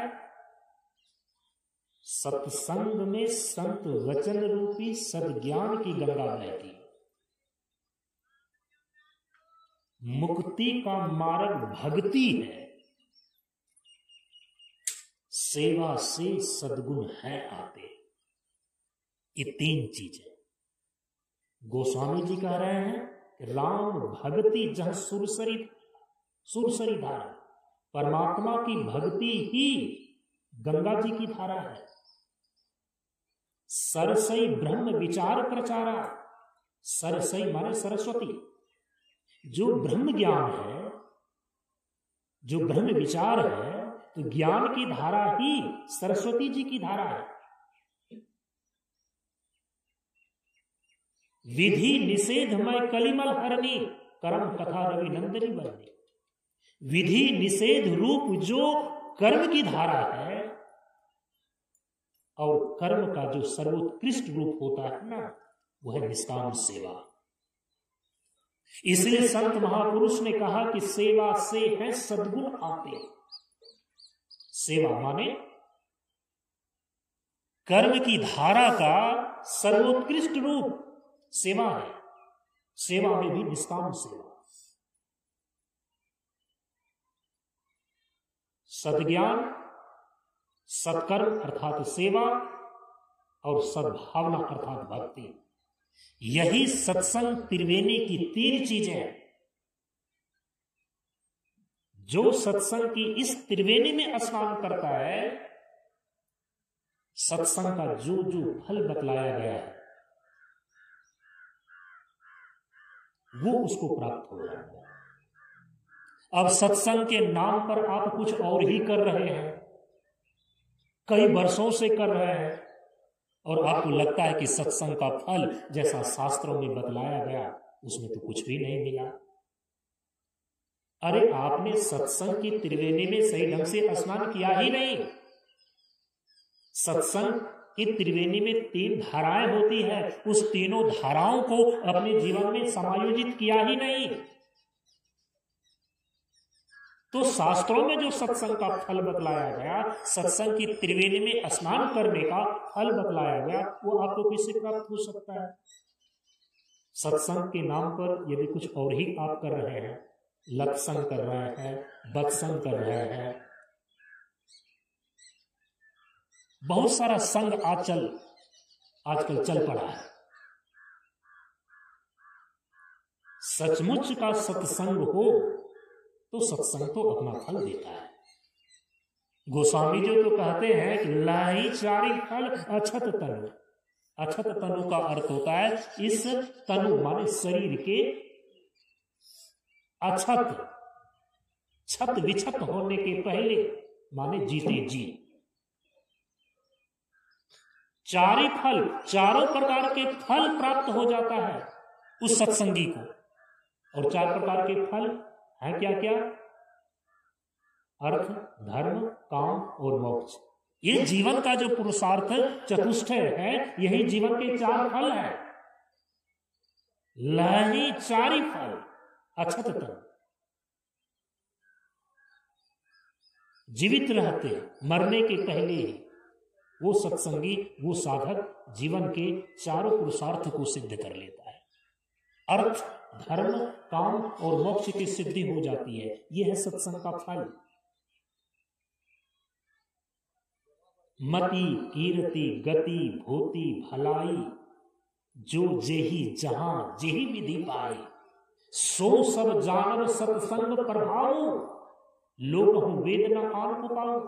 सत्संग में संत वचन रूपी सद्ज्ञान की गंगा बहती, मुक्ति का मार्ग भक्ति है, सेवा से सद्गुण है आते। ये 3 चीजें गोस्वामी जी कह रहे हैं कि राम भक्ति जह सुरसरी धारा, परमात्मा की भक्ति ही गंगा जी की धारा है। सरसई ब्रह्म विचार प्रचारा, सरसई माने सरस्वती, जो ब्रह्म ज्ञान है, जो ब्रह्म विचार है, तो ज्ञान की धारा ही सरस्वती जी की धारा है। विधि निषेधमय कलिमल हरणी, कर्म कथा रवि नंदनी बरनी। विधि निषेध रूप जो कर्म की धारा है, और कर्म का जो सर्वोत्कृष्ट रूप होता है ना, वह है निष्काम सेवा। इसलिए संत महापुरुष ने कहा कि सेवा से है सद्गुण आते। सेवा माने कर्म की धारा का सर्वोत्कृष्ट रूप सेवा है। सेवा में भी निष्काम सेवा, सद्ज्ञान, सत्कर्म अर्थात सेवा, और सद्भावना अर्थात भक्ति। यही सत्संग त्रिवेणी की 3 चीजें हैं। जो सत्संग की इस त्रिवेणी में स्नान करता है, सत्संग का जो जो फल बतलाया गया है वो उसको प्राप्त हो जाता है। अब सत्संग के नाम पर आप कुछ और ही कर रहे हैं, कई वर्षों से कर रहे हैं, और आपको लगता है कि सत्संग का फल जैसा शास्त्रों में बतलाया गया उसमें तो कुछ भी नहीं मिला। अरे आपने सत्संग की त्रिवेणी में सही ढंग से स्नान किया ही नहीं। सत्संग की त्रिवेणी में 3 धाराएं होती है, उस तीनों धाराओं को अपने जीवन में समायोजित किया ही नहीं। तो शास्त्रों में जो सत्संग का फल बतलाया गया, सत्संग की त्रिवेणी में स्नान करने का फल बतलाया गया, वो आपको किससे प्राप्त हो सकता है? सत्संग के नाम पर यदि कुछ और ही आप कर रहे हैं, लत्संग कर रहे हैं, बत्संग कर रहे हैं, बहुत सारा संग आजकल चल पड़ा है। सचमुच का सत्संग हो तो सत्संग तो अपना फल देता है। गोस्वामी जी तो कहते हैं कि लाई 4 फल अछत तनु। अछत तनु का अर्थ होता है इस तनु माने शरीर के अछत, छत विछत होने के पहले माने जीते जी। 4 फल, चारों प्रकार के फल प्राप्त हो जाता है उस सत्संगी को। और 4 प्रकार के फल हैं क्या क्या? अर्थ, धर्म, काम और मोक्ष। ये जीवन का जो पुरुषार्थ चतुष्टय है, यही जीवन के 4 फल हैं। लही 4 फल अछत तन। जीवित रहते, मरने के पहले ही वो सत्संगी, वो साधक जीवन के 4 पुरुषार्थ को सिद्ध कर लेता है। अर्थ, धर्म, काम और मोक्ष की सिद्धि हो जाती है। यह है सत्संग का फल। मति, कीर्ति, गति, भूति, भलाई, जो जेहि जहां जेहि विधि पाई, सो सब जानर सत्संग प्रभाव, लोक हूं वेद न आन पाओ।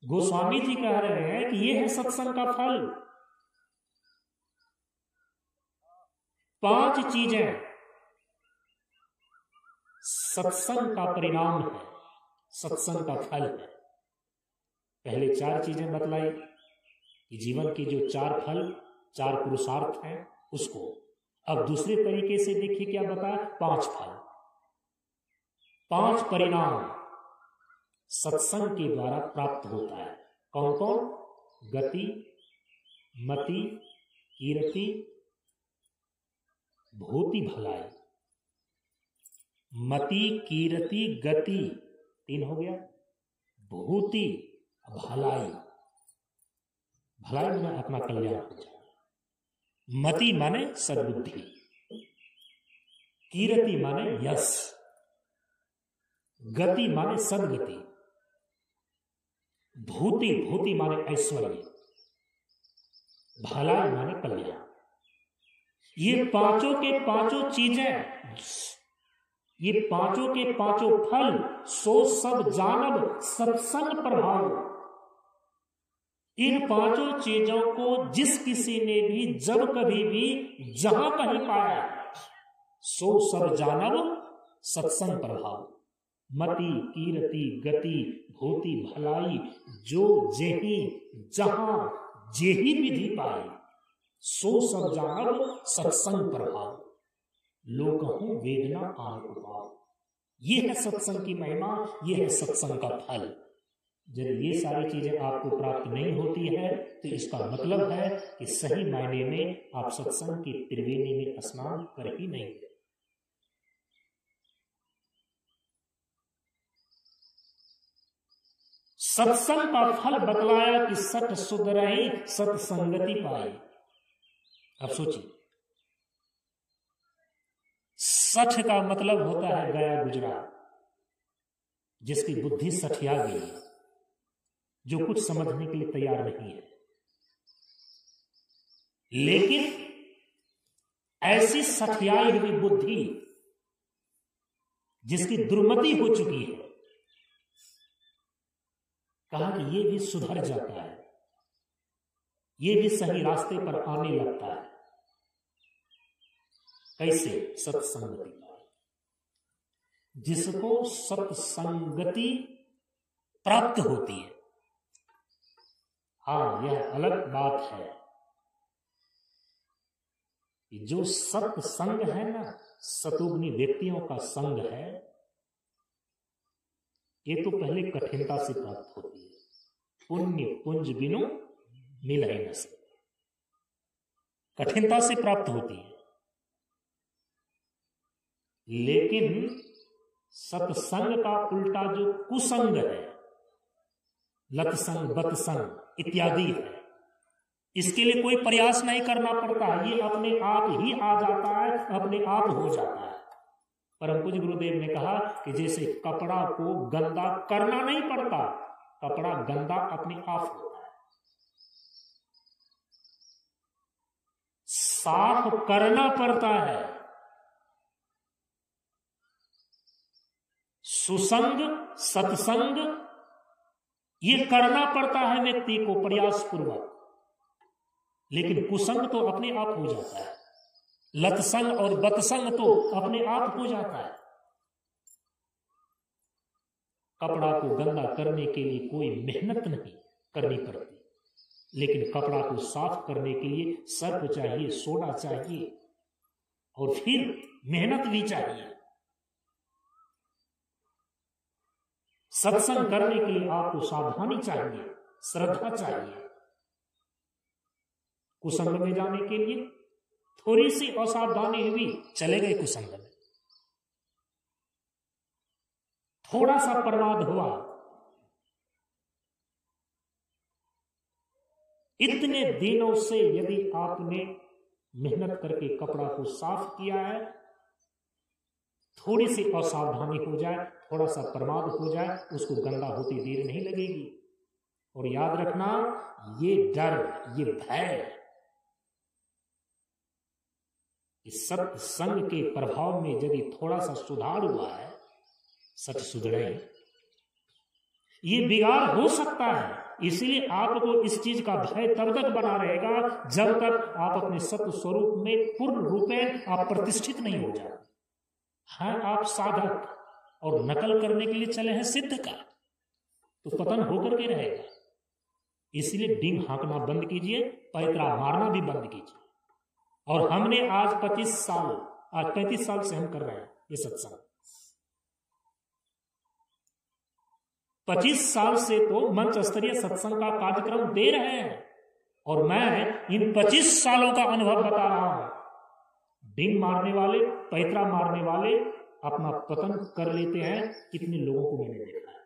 गोस्वामी जी कह रहे हैं कि यह है सत्संग का फल। 5 चीजें सत्संग का परिणाम है, सत्संग का फल है। पहले 4 चीजें बतलाई कि जीवन के जो 4 फल, 4 पुरुषार्थ हैं उसको। अब दूसरे तरीके से देखिए क्या बताया, 5 फल, 5 परिणाम सत्संग के द्वारा प्राप्त होता है। कौन कौन? गति, मति, कीर्ति, भूति, भलाई। मति, कीर्ति, गति 3 हो गया। भूति, भलाई। भलाई माने अपना कल्याण हो जाए। मति माने सद्बुद्धि, कीर्ति माने यश, गति माने सदगति, भूति, भूति माने ऐश्वर्य, भलाई माने कल्याण। ये पांचों के पांचों चीजें, ये पांचों के पांचों फल, सो सब जानब सत्संग प्रभाव। इन पांचों चीजों को जिस किसी ने भी जब कभी भी जहां कहीं पाया, सो सब जानब सत्संग प्रभाव। मति कीर्ति गति भूति भलाई, जो जेहि जहां जेहि विधि पाई, सो सब जानब सत्संग प्रभाव। लोकहु वेदना आन उपाव। ये है सत्संग की महिमा, ये है सत्संग का फल। जब ये सारी चीजें आपको प्राप्त नहीं होती है तो इसका मतलब है कि सही मायने में आप सत्संग की त्रिवेणी में स्नान कर ही नहीं गए। सत्संग का फल बतलाया कि सत सुधरहि सत्संगति पाई। अब सोचिए, सठ का मतलब होता है गया गुजरा, जिसकी बुद्धि सठिया गई, जो कुछ समझने के लिए तैयार नहीं है। लेकिन ऐसी सठियाई हुई बुद्धि जिसकी दुर्मति हो चुकी है, कहा कि ये भी सुधर जाता है, ये भी सही रास्ते पर आने लगता है। कैसे? सत्संगति पाई। जिसको सत्संगति प्राप्त होती है, हाँ यह अलग बात है कि जो सत्संग है ना, सतुग्नि व्यक्तियों का संग है, ये तो पहले कठिनता से प्राप्त होती है। पुण्य पुंज बिनु मिल ही न सके, कठिनता से प्राप्त होती है। लेकिन सत्संग का उल्टा जो कुसंग है, लतसंग बतसंग इत्यादि है, इसके लिए कोई प्रयास नहीं करना पड़ता, ये अपने आप ही आ जाता है, अपने आप हो जाता है। परम पूज्य गुरुदेव ने कहा कि जैसे कपड़ा को गंदा करना नहीं पड़ता, कपड़ा गंदा अपने आप होता है। साफ करना पड़ता है। सुसंग सत्संग ये करना पड़ता है व्यक्ति को प्रयास पूर्वक, लेकिन कुसंग तो अपने आप हो जाता है, लतसंग और बतसंग तो अपने आप हो जाता है। कपड़ा को गंदा करने के लिए कोई मेहनत नहीं करनी पड़ती, लेकिन कपड़ा को साफ करने के लिए सर्फ चाहिए, सोडा चाहिए, और फिर मेहनत भी चाहिए। सत्संग करने के लिए आपको सावधानी चाहिए, श्रद्धा चाहिए। कुसंग में जाने के लिए थोड़ी सी असावधानी हुई, चले गए कुसंग में। थोड़ा सा प्रमाद हुआ, इतने दिनों से यदि आपने मेहनत करके कपड़ा को साफ किया है, थोड़ी सी असावधानी हो जाए, थोड़ा सा प्रमाद हो जाए, उसको गंदा होती देर नहीं लगेगी। और याद रखना, ये डर, ये भय इस सत्संग के प्रभाव में यदि थोड़ा सा सुधार हुआ है, सच सुधरे, ये बिगाड़ हो सकता है। इसलिए आपको इस चीज का भय तब तक बना रहेगा जब तक आप अपने सत्य स्वरूप में पूर्ण रूप में आप प्रतिष्ठित नहीं हो जाते। हाँ, आप साधक और नकल करने के लिए चले हैं सिद्ध का, तो पतन होकर के रहेगा। इसलिए डिंग हाँकना बंद कीजिए, पैतरा मारना भी बंद कीजिए। और हमने आज 35 साल से हम कर रहे हैं ये सत्संग। 25 साल से तो मंच स्तरीय सत्संग का कार्यक्रम दे रहे हैं, और मैं इन 25 सालों का अनुभव बता रहा हूं। डिंग मारने वाले, पैतरा मारने वाले अपना पतन कर लेते हैं, कितने लोगों को मैंने देखा है।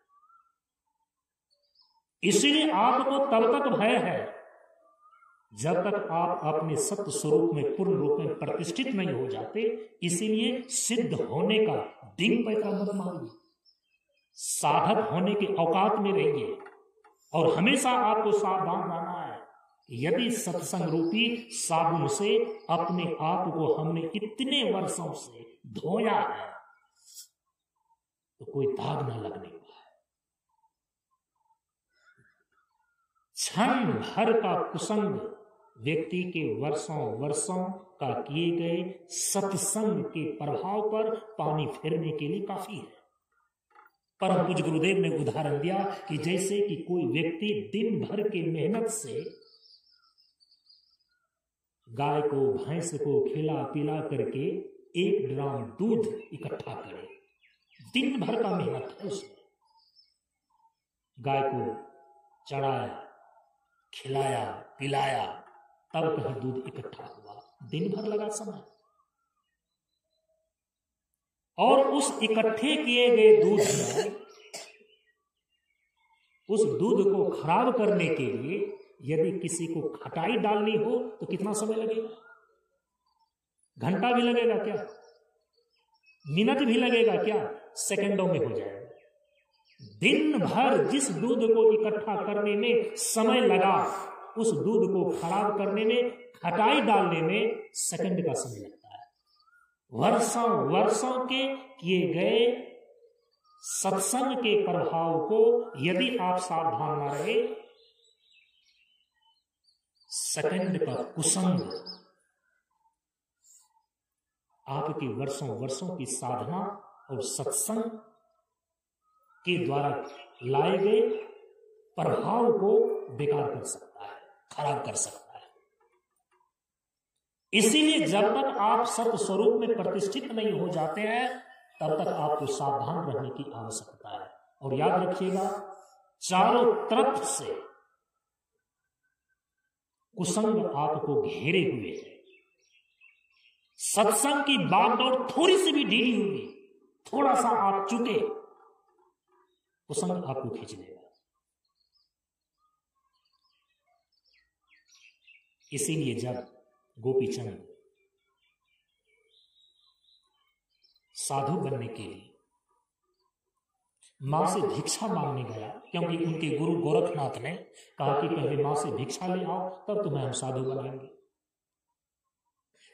इसीलिए आपको तब तक भय है जब तक आप अपने सत्य स्वरूप में पूर्ण रूप में प्रतिष्ठित नहीं हो जाते। इसीलिए सिद्ध होने का डिंग पैतरा मत मारिए, साधक होने के औकात में रहिए, और हमेशा आपको सावधान रहना है यदि सत्संग रूपी साबुन से अपने आप को हमने इतने वर्षों से धोया है तो कोई दाग न लगने का है। क्षण भर का कुसंग व्यक्ति के वर्षों वर्षों का किए गए सत्संग के प्रभाव पर पानी फेरने के लिए काफी है। परम पूज्य गुरुदेव ने उदाहरण दिया कि जैसे कि कोई व्यक्ति दिन भर की मेहनत से गाय को भैंस को खिला पिला करके 1 ड्राम दूध इकट्ठा करे, दिन भर का मेहनत है उसमें, गाय को चढ़ाया खिलाया पिलाया तब कहीं दूध इकट्ठा हुआ, दिन भर लगा समय। और उस इकट्ठे किए गए दूध में उस दूध को खराब करने के लिए यदि किसी को खटाई डालनी हो तो कितना समय लगेगा? घंटा भी लगेगा क्या? मिनट भी लगेगा क्या? सेकंडों में हो जाएगा। दिन भर जिस दूध को इकट्ठा करने में समय लगा उस दूध को खराब करने में, खटाई डालने में सेकंड का समय लगता है। वर्षों वर्षों के किए गए सत्संग के प्रभाव को यदि आप सावधान न रहे, सेकंड का कुसंग आपकी वर्षों वर्षों की साधना और सत्संग के द्वारा लाए गए प्रभाव को बेकार कर सकता है, खराब कर सकता है। इसीलिए जब तक आप सत्य स्वरूप में प्रतिष्ठित नहीं हो जाते हैं तब तक आपको सावधान रहने की आवश्यकता है। और याद रखिएगा, चारों तरफ से कुसंग आपको घेरे हुए है। सत्संग की बागडोर थोड़ी सी भी ढीली होगी, थोड़ा सा आप चुके, कुसंग आपको खींच लेगा। इसीलिए जब गोपीचंद साधु बनने के लिए मां से भिक्षा मांगने गया, क्योंकि उनके गुरु गोरखनाथ ने कहा कि पहले मां से भिक्षा ले आओ तब तुम्हें हम साधु बनाएंगे।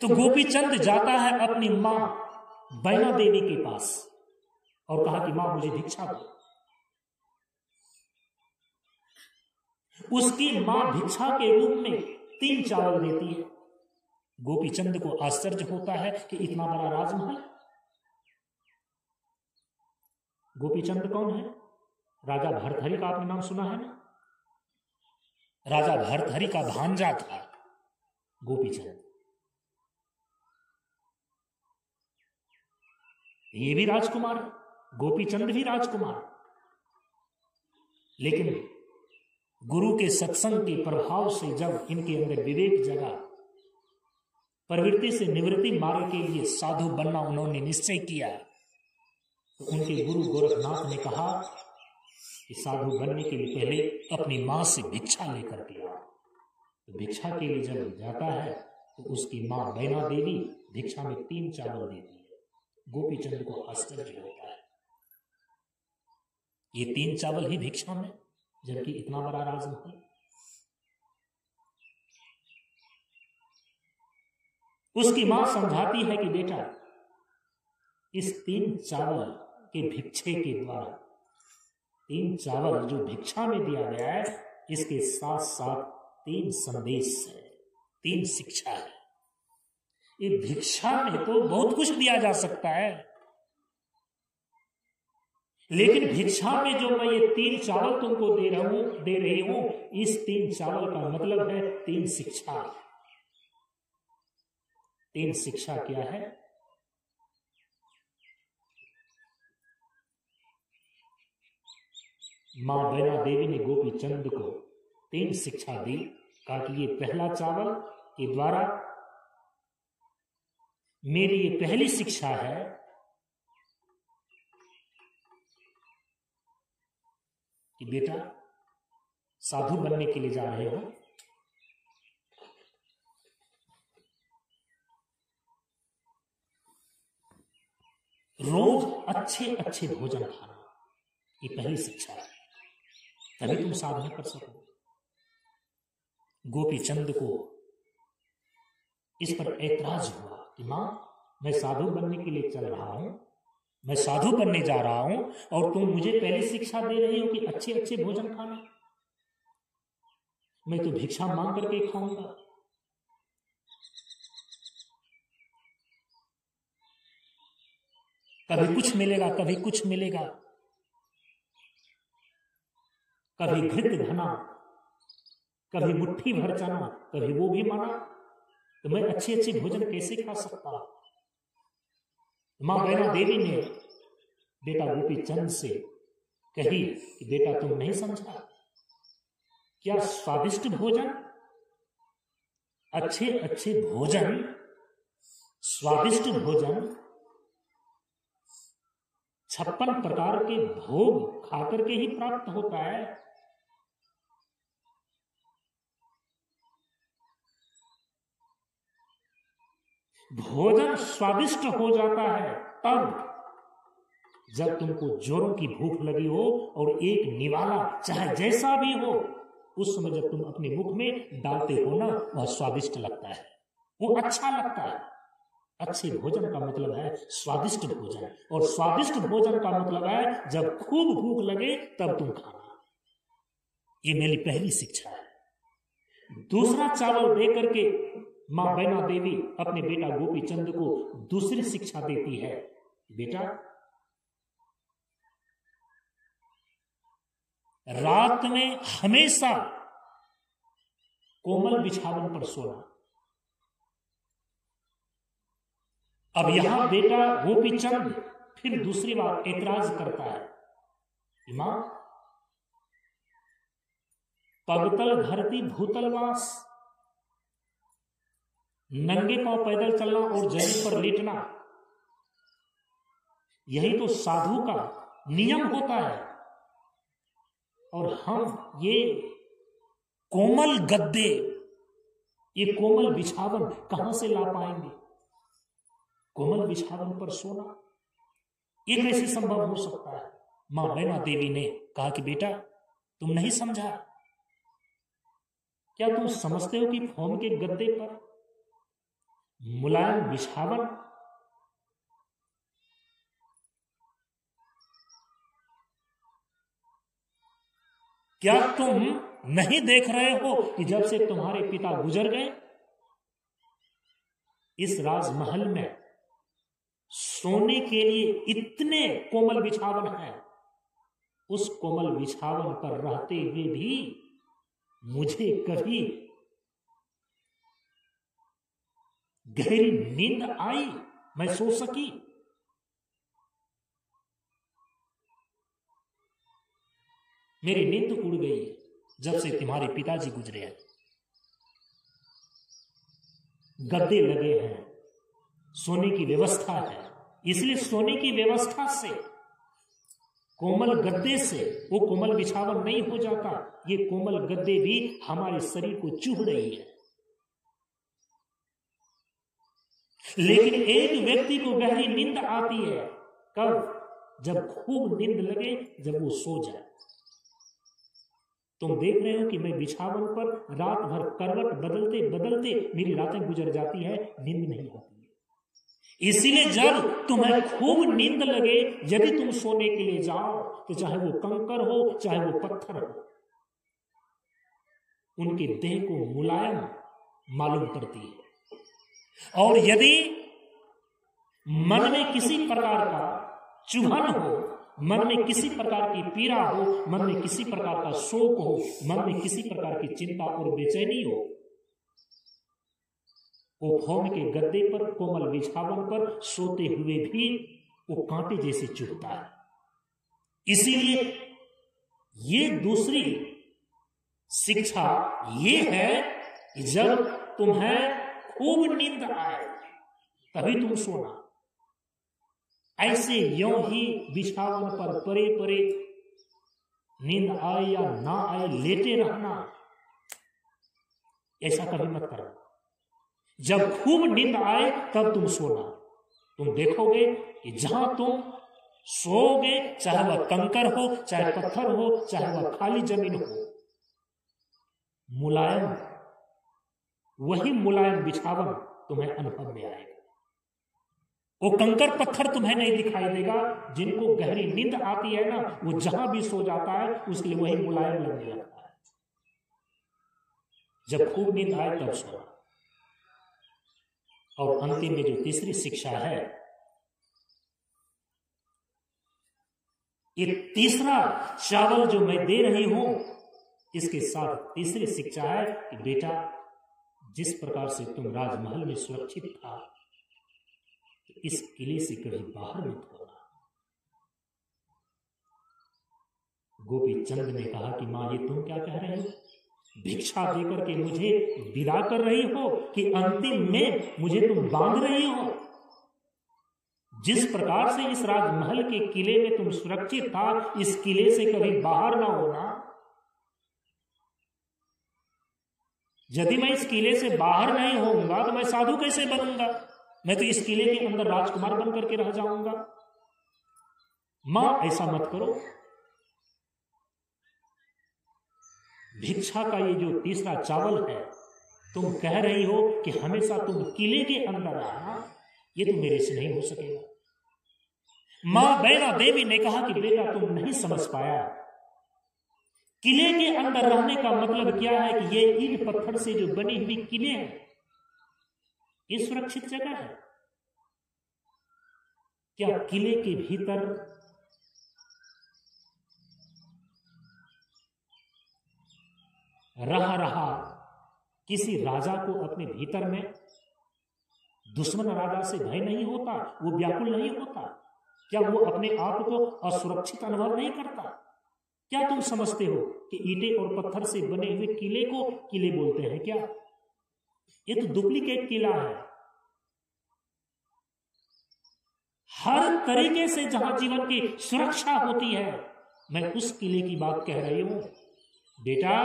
तो गोपीचंद जाता है अपनी मां बैना देवी के पास और कहा कि मां मुझे भिक्षा दो। उसकी मां भिक्षा के रूप में 3 चावल देती है। गोपीचंद को आश्चर्य होता है कि इतना बड़ा राजमहल। गोपीचंद कौन है? राजा भर्तहरि का आपने नाम सुना है ना? राजा भर्तहरि का भांजा था गोपीचंद। ये भी राजकुमार है, गोपीचंद भी राजकुमार। लेकिन गुरु के सत्संग के प्रभाव से जब इनके अंदर विवेक जगा, प्रवृत्ति से निवृत्ति मार्ग के लिए साधु बनना उन्होंने निश्चय किया, तो उनके गुरु गोरखनाथ ने कहा कि साधु बनने के लिए पहले अपनी मां से भिक्षा लेकर के आओ। तो भिक्षा के लिए जब जाता है तो उसकी मां बैना देवी भिक्षा में 3 चावल देती है। गोपीचंद को आश्चर्य होता है, ये 3 चावल ही भिक्षा में, जबकि इतना बड़ा राजमहल। उसकी मां समझाती है कि बेटा, इस 3 चावल के भिक्षे के द्वारा, 3 चावल जो भिक्षा में दिया गया है, इसके साथ साथ 3 संदेश है, 3 शिक्षा है। ये भिक्षा में तो बहुत कुछ दिया जा सकता है, लेकिन भिक्षा में जो मैं ये 3 चावल तुमको दे रही हूं, इस 3 चावल का मतलब है 3 शिक्षा। 3 शिक्षा क्या है? मां बैना देवी ने गोपीचंद को 3 शिक्षा दी। कहा कि ये पहला चावल के द्वारा मेरी ये पहली शिक्षा है कि बेटा, साधु बनने के लिए जा रहे हो, रोज अच्छे अच्छे भोजन खाना, ये पहली शिक्षा है, तभी तुम साधना कर सकोगे। गोपीचंद को इस पर ऐतराज हुआ कि मां, मैं साधु बनने के लिए चल रहा हूं, मैं साधु बनने जा रहा हूं, और तुम मुझे पहले शिक्षा दे रही हो कि अच्छे अच्छे भोजन खाना। मैं तो भिक्षा मांग करके खाऊंगा। कभी कुछ मिलेगा, कभी कुछ मिलेगा, कभी घृत धना, कभी मुट्ठी भर चना, कभी वो भी माना, तो मैं अच्छे अच्छे भोजन कैसे खा सकता। मां बैना देवी ने बेटा गोपीचंद से कही कि बेटा, तुम नहीं समझा क्या स्वादिष्ट भोजन, अच्छे अच्छे भोजन, स्वादिष्ट भोजन 56 प्रकार के भोग खाकर के ही प्राप्त होता है। भोजन स्वादिष्ट हो जाता है तब जब तुमको जोरों की भूख लगी हो और एक निवाला चाहे जैसा भी हो, उस समय जब तुम अपने मुख में डालते हो ना, वह स्वादिष्ट लगता है, वो अच्छा लगता है। अच्छे भोजन का मतलब है स्वादिष्ट भोजन, और स्वादिष्ट भोजन का मतलब है जब खूब भूख लगे तब तुम खाना। ये मेरी पहली शिक्षा है। दूसरा चावल दे करके मां बैना देवी अपने बेटा गोपीचंद को दूसरी शिक्षा देती है, बेटा, रात में हमेशा कोमल बिछावन पर सोना। अब यहां बेटा गोपीचंद फिर दूसरी बार ऐतराज करता है, मां, पगतल धरती भूतलवास, नंगे पांव पैदल चलना और जमीन पर लेटना, यही तो साधु का नियम होता है। और हम ये कोमल गद्दे, ये कोमल बिछावन कहां से ला पाएंगे? कोमल बिछावन पर सोना ये कैसे संभव हो सकता है? मां बैना देवी ने कहा कि बेटा, तुम नहीं समझा क्या? तुम समझते हो कि फोम के गद्दे पर मुलायम बिछावन क्या तुम नहीं देख रहे हो कि जब से तुम्हारे पिता गुजर गए, इस राजमहल में सोने के लिए इतने कोमल बिछावन है, उस कोमल बिछावन पर रहते हुए भी मुझे कभी गहरी नींद आई, मैं सो सकी? मेरी नींद उड़ गई जब से तुम्हारे पिताजी गुजरे हैं। गद्दे लगे हैं, सोने की व्यवस्था है, इसलिए सोने की व्यवस्था से, कोमल गद्दे से वो कोमल बिछावन नहीं हो जाता। ये कोमल गद्दे भी हमारे शरीर को चूह रही है। लेकिन एक व्यक्ति को गहरी नींद आती है कब? जब खूब नींद लगे, जब वो सो जाए। तुम देख रहे हो कि मैं बिछावन पर रात भर करवट बदलते बदलते मेरी रातें गुजर जाती है, नींद नहीं आती है। इसीलिए जब तुम्हें खूब नींद लगे, यदि तुम सोने के लिए जाओ, तो चाहे वो कंकर हो, चाहे वो पत्थर हो, उनके देह को मुलायम मालूम करती है। और यदि मन में किसी प्रकार का चुभन हो, मन में किसी प्रकार की पीड़ा हो, मन में किसी प्रकार का शोक हो, मन में किसी प्रकार की चिंता और बेचैनी हो, वो फोम के गद्दे पर, कोमल बिछावन पर सोते हुए भी वो कांटे जैसे चुभता है। इसीलिए ये दूसरी शिक्षा ये है कि जब तुम्हें खूब नींद आए तभी तुम सोना। ऐसे यों ही बिछावन पर परे परे नींद आए या ना आए लेटे रहना, ऐसा कभी मत करना। जब खूब नींद आए तब तुम सोना। तुम देखोगे कि जहां तुम सोओगे, चाहे वह कंकर हो, चाहे पत्थर हो, चाहे वह खाली जमीन हो, मुलायम वही मुलायम बिछावन तुम्हें अनुभव में आएगा। वो कंकर पत्थर तुम्हें नहीं दिखाई देगा। जिनको गहरी नींद आती है ना, वो जहां भी सो जाता है उसके लिए वही मुलायम लगने लगता है। जब खूब नींद आए तब सोना। और अंतिम में जो तीसरी शिक्षा है, ये तीसरा चावल जो मैं दे रही हूं, इसके साथ तीसरी शिक्षा है कि बेटा, जिस प्रकार से तुम राजमहल में सुरक्षित था, इस किले से कभी बाहर मत होना। गोपी चंद ने कहा कि मां, ये तुम क्या कह रहे हो? भिक्षा देकर के मुझे विदा कर रही हो कि अंतिम में मुझे तुम बांध रही हो? जिस प्रकार से इस राजमहल के किले में तुम सुरक्षित था, इस किले से कभी बाहर ना होना। यदि मैं इस किले से बाहर नहीं होऊंगा तो मैं साधु कैसे बनूंगा? मैं तो इस किले के अंदर राजकुमार बन करके रह जाऊंगा। मां, ऐसा मत करो। भिक्षा का ये जो तीसरा चावल है, तुम कह रही हो कि हमेशा तुम किले के अंदर रहना, ये तो मेरे से नहीं हो सकेगा। मां बैना देवी ने कहा कि बेटा, तुम नहीं समझ पाया। किले के अंदर रहने का मतलब क्या है कि ये ईंट पत्थर से जो बनी हुई किले हैं, ये सुरक्षित जगह है। क्या किले के भीतर रहा किसी राजा को अपने भीतर में दुश्मन राजा से भय नहीं होता? वो व्याकुल नहीं होता? क्या वो अपने आप को असुरक्षित अनुभव नहीं करता? क्या तुम समझते हो कि ईंटें और पत्थर से बने हुए किले को किले बोलते हैं क्या? ये तो डुप्लीकेट किला है। हर तरीके से जहां जीवन की सुरक्षा होती है, मैं उस किले की बात कह रही हूं। बेटा,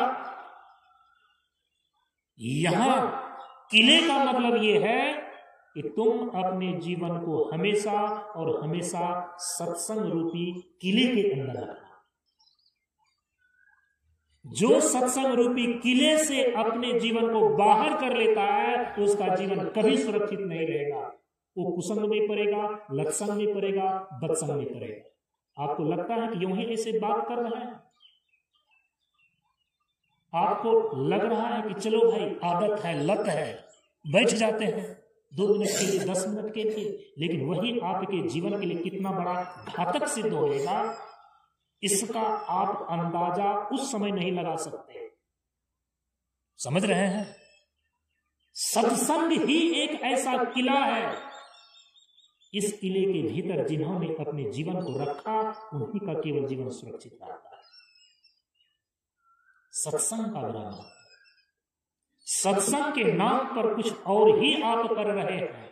यहां किले का मतलब यह है कि तुम अपने जीवन को हमेशा और हमेशा सत्संग रूपी किले के अंदर रखना। जो सत्संग रूपी किले से अपने जीवन को बाहर कर लेता है, तो उसका जीवन कभी सुरक्षित नहीं रहेगा। वो कुसंग में पड़ेगा, लत्संग में पड़ेगा, बत्संग में पड़ेगा। आपको लगता है कि यूं ही ऐसे बात कर रहे हैं? आपको लग रहा है कि चलो भाई, आदत है, लत है, बैठ जाते हैं 2 मिनट के लिए, 10 मिनट के लिए, लेकिन वही आपके जीवन के लिए कितना बड़ा घातक सिद्ध होएगा, इसका आप अंदाजा उस समय नहीं लगा सकते। समझ रहे हैं? सत्संग ही एक ऐसा किला है, इस किले के भीतर जिन्होंने अपने जीवन को रखा, उन्हीं का केवल जीवन सुरक्षित रहता है। सत्संग का बड़ा महत्व। सत्संग के नाम पर कुछ और ही आप कर रहे हैं,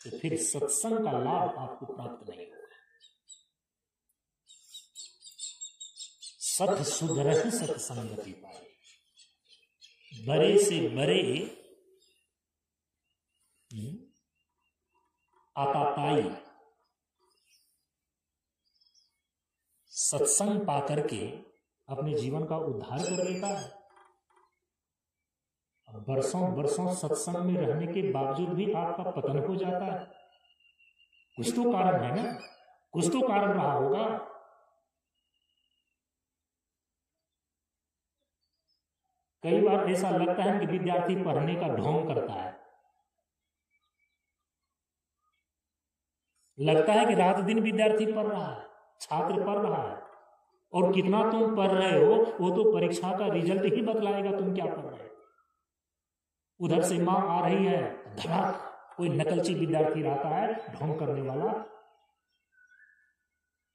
तो फिर सत्संग का लाभ आपको प्राप्त नहीं होगा। सत सुधरहि सत्संगति पाए। बड़े से बड़े आताताई सत्संग पाकर के अपने जीवन का उद्धार कर लेता है। बरसों बरसों सत्संग में रहने के बावजूद भी आपका पतन हो जाता है। कुछ तो कारण है ना, कुछ तो कारण रहा होगा। कई बार ऐसा लगता है कि विद्यार्थी पढ़ने का ढोंग करता है। लगता है कि रात दिन विद्यार्थी पढ़ रहा है, छात्र पढ़ रहा है, और कितना तुम पढ़ रहे हो वो तो परीक्षा का रिजल्ट ही बतलाएगा तुम क्या पढ़ रहे हो। उधर से मां आ रही है, धड़ाक कोई नकलची विद्यार्थी रहता है, ढोंग करने वाला,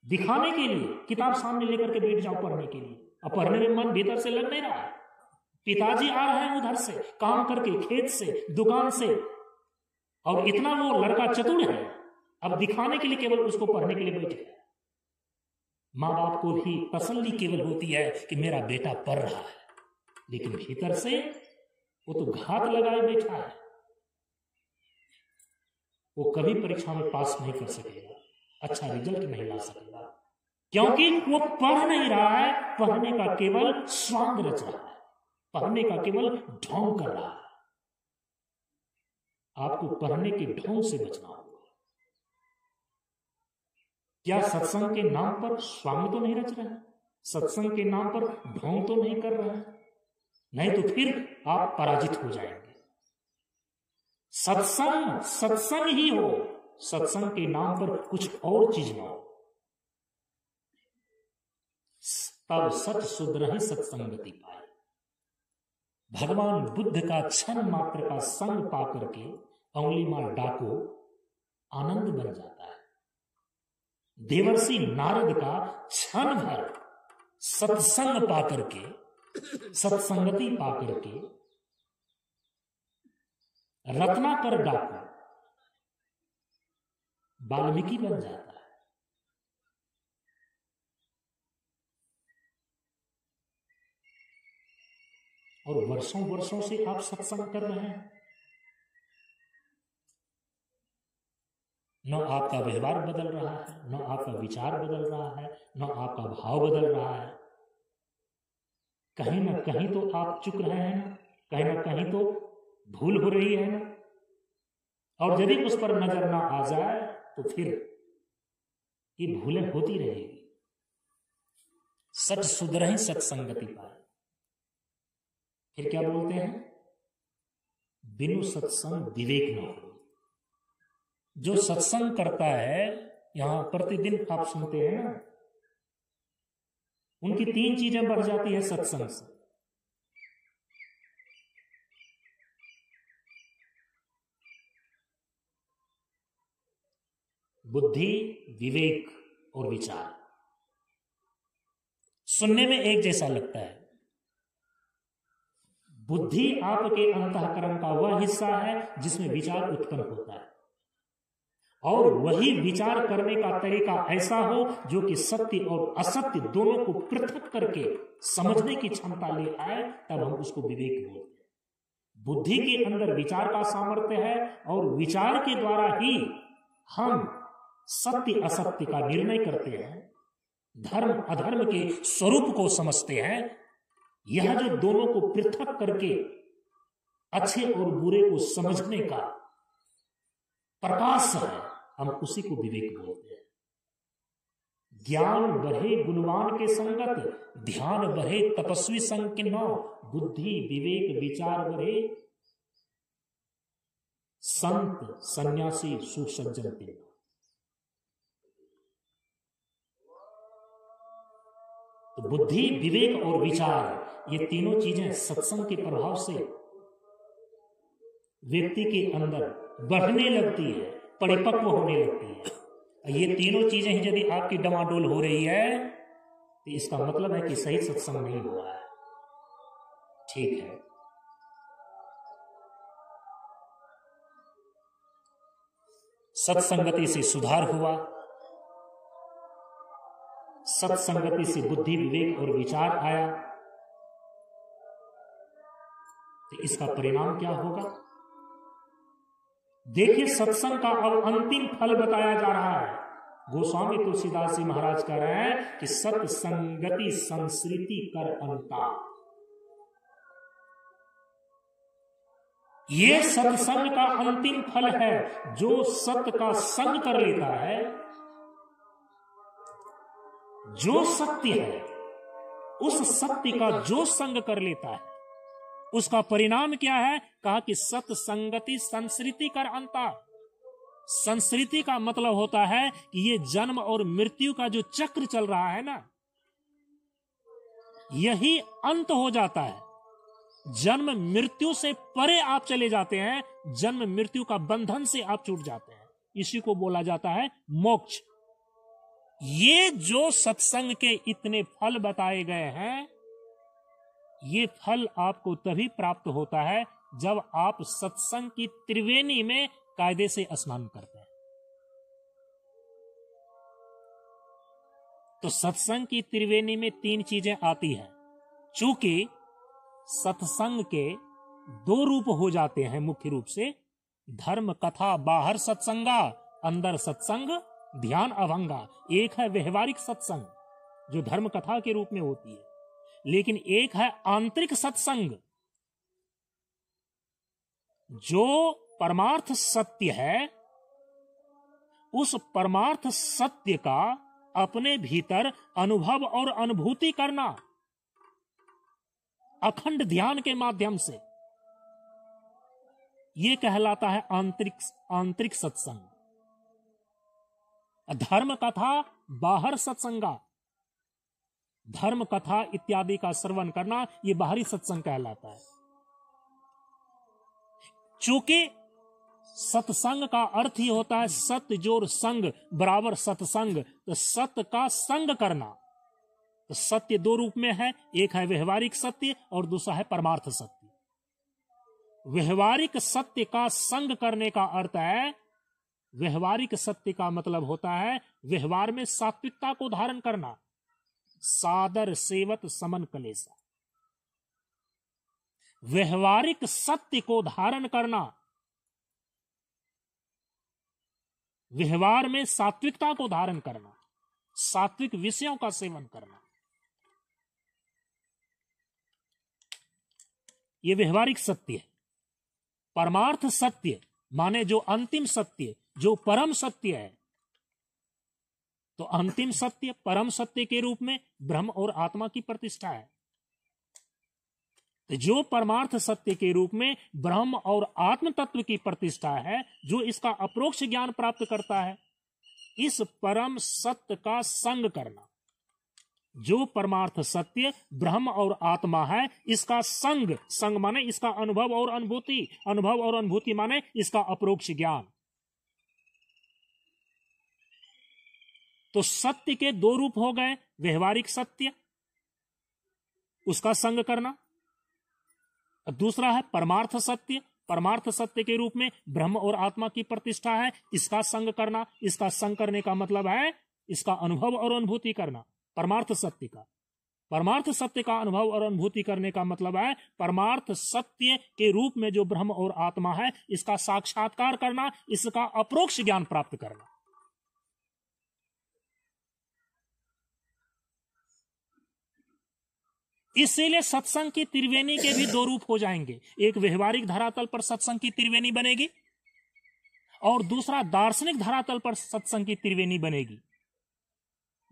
दिखाने के लिए किताब सामने लेकर के बैठ जाओ पढ़ने के लिए, अब पढ़ने में मन भीतर से लग नहीं रहा है। पिताजी आ रहे हैं उधर से काम करके, खेत से, दुकान से, और इतना वो लड़का चतुर है, अब दिखाने के लिए केवल उसको पढ़ने के लिए बैठे हैं। मां बाप को भी तसल्ली केवल होती है कि मेरा बेटा पढ़ रहा है, लेकिन भीतर से वो तो घात लगाए बैठा है। वो कभी परीक्षा में पास नहीं कर सकेगा, अच्छा रिजल्ट नहीं ला सकेगा, क्योंकि वो पढ़ नहीं रहा है, पढ़ने का केवल स्वांग रच रहा है, पढ़ने का केवल ढोंग कर रहा है। आपको पढ़ने के ढोंग से बचना होगा। क्या सत्संग के नाम पर स्वांग तो नहीं रच रहा है? सत्संग के नाम पर ढोंग तो नहीं कर रहा है? नहीं तो फिर आप पराजित हो जाएंगे। सत्संग सत्संग ही हो, सत्संग के नाम पर कुछ और चीज ना हो, तब सत सुधरहि सत्संगति पाए। भगवान बुद्ध का क्षण मात्र का संग पाकर के अंगुली मार डाको आनंद बन जाता है। देवर्षि नारद का क्षण भर सत्संग पाकर के, सत्संगति पाकर के रत्नाकर डाको वाल्मीकि बन जाता है। और वर्षों वर्षों से आप सत्संग कर रहे हैं, न आपका व्यवहार बदल रहा है, न आपका विचार बदल रहा है, न आपका भाव बदल रहा है। कहीं ना कहीं तो आप चुक रहे हैं ना, कहीं ना कहीं तो भूल हो रही है ना। और यदि उस पर नजर ना आ जाए तो फिर ये भूलें होती रहेगी। सच सुधरहि सत्संगति पाए। फिर क्या बोलते हैं? बिनु सत्संग विवेक न हो। जो सत्संग करता है, यहां प्रतिदिन आप सुनते हैं ना, उनकी 3 चीजें बढ़ जाती है सत्संग से। बुद्धि, विवेक और विचार। सुनने में एक जैसा लगता है। बुद्धि आपके अंतःकरण का वह हिस्सा है जिसमें विचार उत्पन्न होता है, और वही विचार करने का तरीका ऐसा हो जो कि सत्य और असत्य दोनों को पृथक करके समझने की क्षमता ले आए, तब हम उसको विवेक बोलते हैं। बुद्धि के अंदर विचार का सामर्थ्य है, और विचार के द्वारा ही हम सत्य असत्य का निर्णय करते हैं, धर्म अधर्म के स्वरूप को समझते हैं। यह जो दोनों को पृथक करके अच्छे और बुरे को समझने का प्रकाश है, हम उसी को विवेक बोलते हैं। ज्ञान बढ़े गुणवान के संगत, ध्यान बढ़े तपस्वी संग के नौ, बुद्धि विवेक विचार बढ़े संत सन्यासी सुसज्जन के। तो बुद्धि विवेक और विचार, ये तीनों चीजें सत्संग के प्रभाव से व्यक्ति के अंदर बढ़ने लगती है, परिपक्व होने लगती है। ये तीनों चीजें ही यदि आपकी डमाडोल हो रही है तो इसका मतलब है कि सही सत्संग नहीं हो रहा है। ठीक है, सत्संगति से सुधार हुआ, सत्संगति से बुद्धि विवेक और विचार आया, तो इसका परिणाम क्या होगा? देखिए, सत्संग का अब अंतिम फल बताया जा रहा है। गोस्वामी तुलसीदास जी महाराज कह रहे हैं कि सत्संगति संस्कृति कर अंता। ये सत्संग का अंतिम फल है। जो सत्य का संग कर लेता है, जो सत्य है उस सत्य का जो संग कर लेता है, उसका परिणाम क्या है? कहा कि सत्संगति संस्कृति कर अंता। संस्कृति का मतलब होता है कि ये जन्म और मृत्यु का जो चक्र चल रहा है ना, यही अंत हो जाता है। जन्म मृत्यु से परे आप चले जाते हैं, जन्म मृत्यु का बंधन से आप छूट जाते हैं। इसी को बोला जाता है मोक्ष। ये जो सत्संग के इतने फल बताए गए हैं, ये फल आपको तभी प्राप्त होता है जब आप सत्संग की त्रिवेणी में कायदे से स्नान करते हैं। तो सत्संग की त्रिवेणी में 3 चीजें आती हैं। चूंकि सत्संग के 2 रूप हो जाते हैं मुख्य रूप से, धर्म कथा बाहर सत्संगा, अंदर सत्संग ध्यान अभंगा। एक है व्यवहारिक सत्संग जो धर्म कथा के रूप में होती है, लेकिन एक है आंतरिक सत्संग जो परमार्थ सत्य है, उस परमार्थ सत्य का अपने भीतर अनुभव और अनुभूति करना अखंड ध्यान के माध्यम से, यह कहलाता है आंतरिक सत्संग। धर्म कथा बाहर सत्संगा, धर्म कथा इत्यादि का श्रवण करना यह बाहरी सत्संग कहलाता है। चूंकि सत्संग का अर्थ ही होता है सत्य जोर संग बराबर सत्संग, तो सत्य का संग करना। तो सत्य दो रूप में है, एक है व्यवहारिक सत्य और दूसरा है परमार्थ सत्य। व्यवहारिक सत्य का संग करने का अर्थ है, व्यवहारिक सत्य का मतलब होता है व्यवहार में सात्विकता को धारण करना। सादर सेवत समन कलेसा, व्यवहारिक सत्य को धारण करना, व्यवहार में सात्विकता को धारण करना, सात्विक विषयों का सेवन करना, यह व्यवहारिक सत्य है। परमार्थ सत्य माने जो अंतिम सत्य, जो परम सत्य है। तो अंतिम सत्य परम सत्य के रूप में ब्रह्म और आत्मा की प्रतिष्ठा है। तो जो परमार्थ सत्य के रूप में ब्रह्म और आत्म तत्व की प्रतिष्ठा है, जो इसका अप्रोक्ष ज्ञान प्राप्त करता है, इस परम सत्य का संग करना। जो परमार्थ सत्य ब्रह्म और आत्मा है, इसका संग, संग माने इसका अनुभव और अनुभूति, अनुभव और अनुभूति माने इसका अप्रोक्ष ज्ञान। तो सत्य के दो रूप हो गए, व्यवहारिक सत्य उसका संग करना, दूसरा है परमार्थ सत्य। परमार्थ सत्य के रूप में ब्रह्म और आत्मा की प्रतिष्ठा है, इसका संग करना। इसका संग करने का मतलब है इसका अनुभव और अनुभूति करना। परमार्थ सत्य का, परमार्थ सत्य का अनुभव और अनुभूति करने का मतलब है परमार्थ सत्य के रूप में जो ब्रह्म और आत्मा है, इसका साक्षात्कार करना, इसका अप्रोक्ष ज्ञान प्राप्त करना। इसीलिए सत्संग की त्रिवेणी के भी दो रूप हो जाएंगे। एक व्यवहारिक धरातल पर सत्संग की त्रिवेणी बनेगी और दूसरा दार्शनिक धरातल पर सत्संग की त्रिवेणी बनेगी।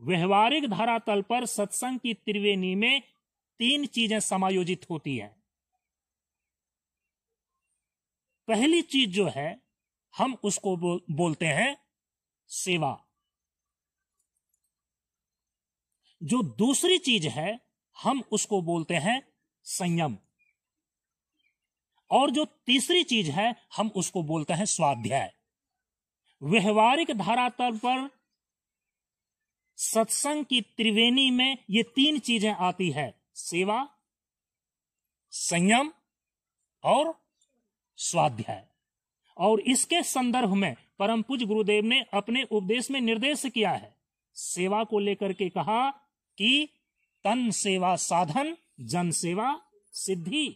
व्यवहारिक धरातल पर सत्संग की त्रिवेणी में तीन चीजें समायोजित होती हैं। पहली चीज जो है हम उसको बोलते हैं सेवा। जो दूसरी चीज है हम उसको बोलते हैं संयम, और जो तीसरी चीज है हम उसको बोलते हैं स्वाध्याय। व्यवहारिक धरातल पर सत्संग की त्रिवेणी में ये तीन चीजें आती है, सेवा, संयम और स्वाध्याय। और इसके संदर्भ में परम पूज्य गुरुदेव ने अपने उपदेश में निर्देश किया है। सेवा को लेकर के कहा कि तन सेवा साधन, जन सेवा सिद्धि।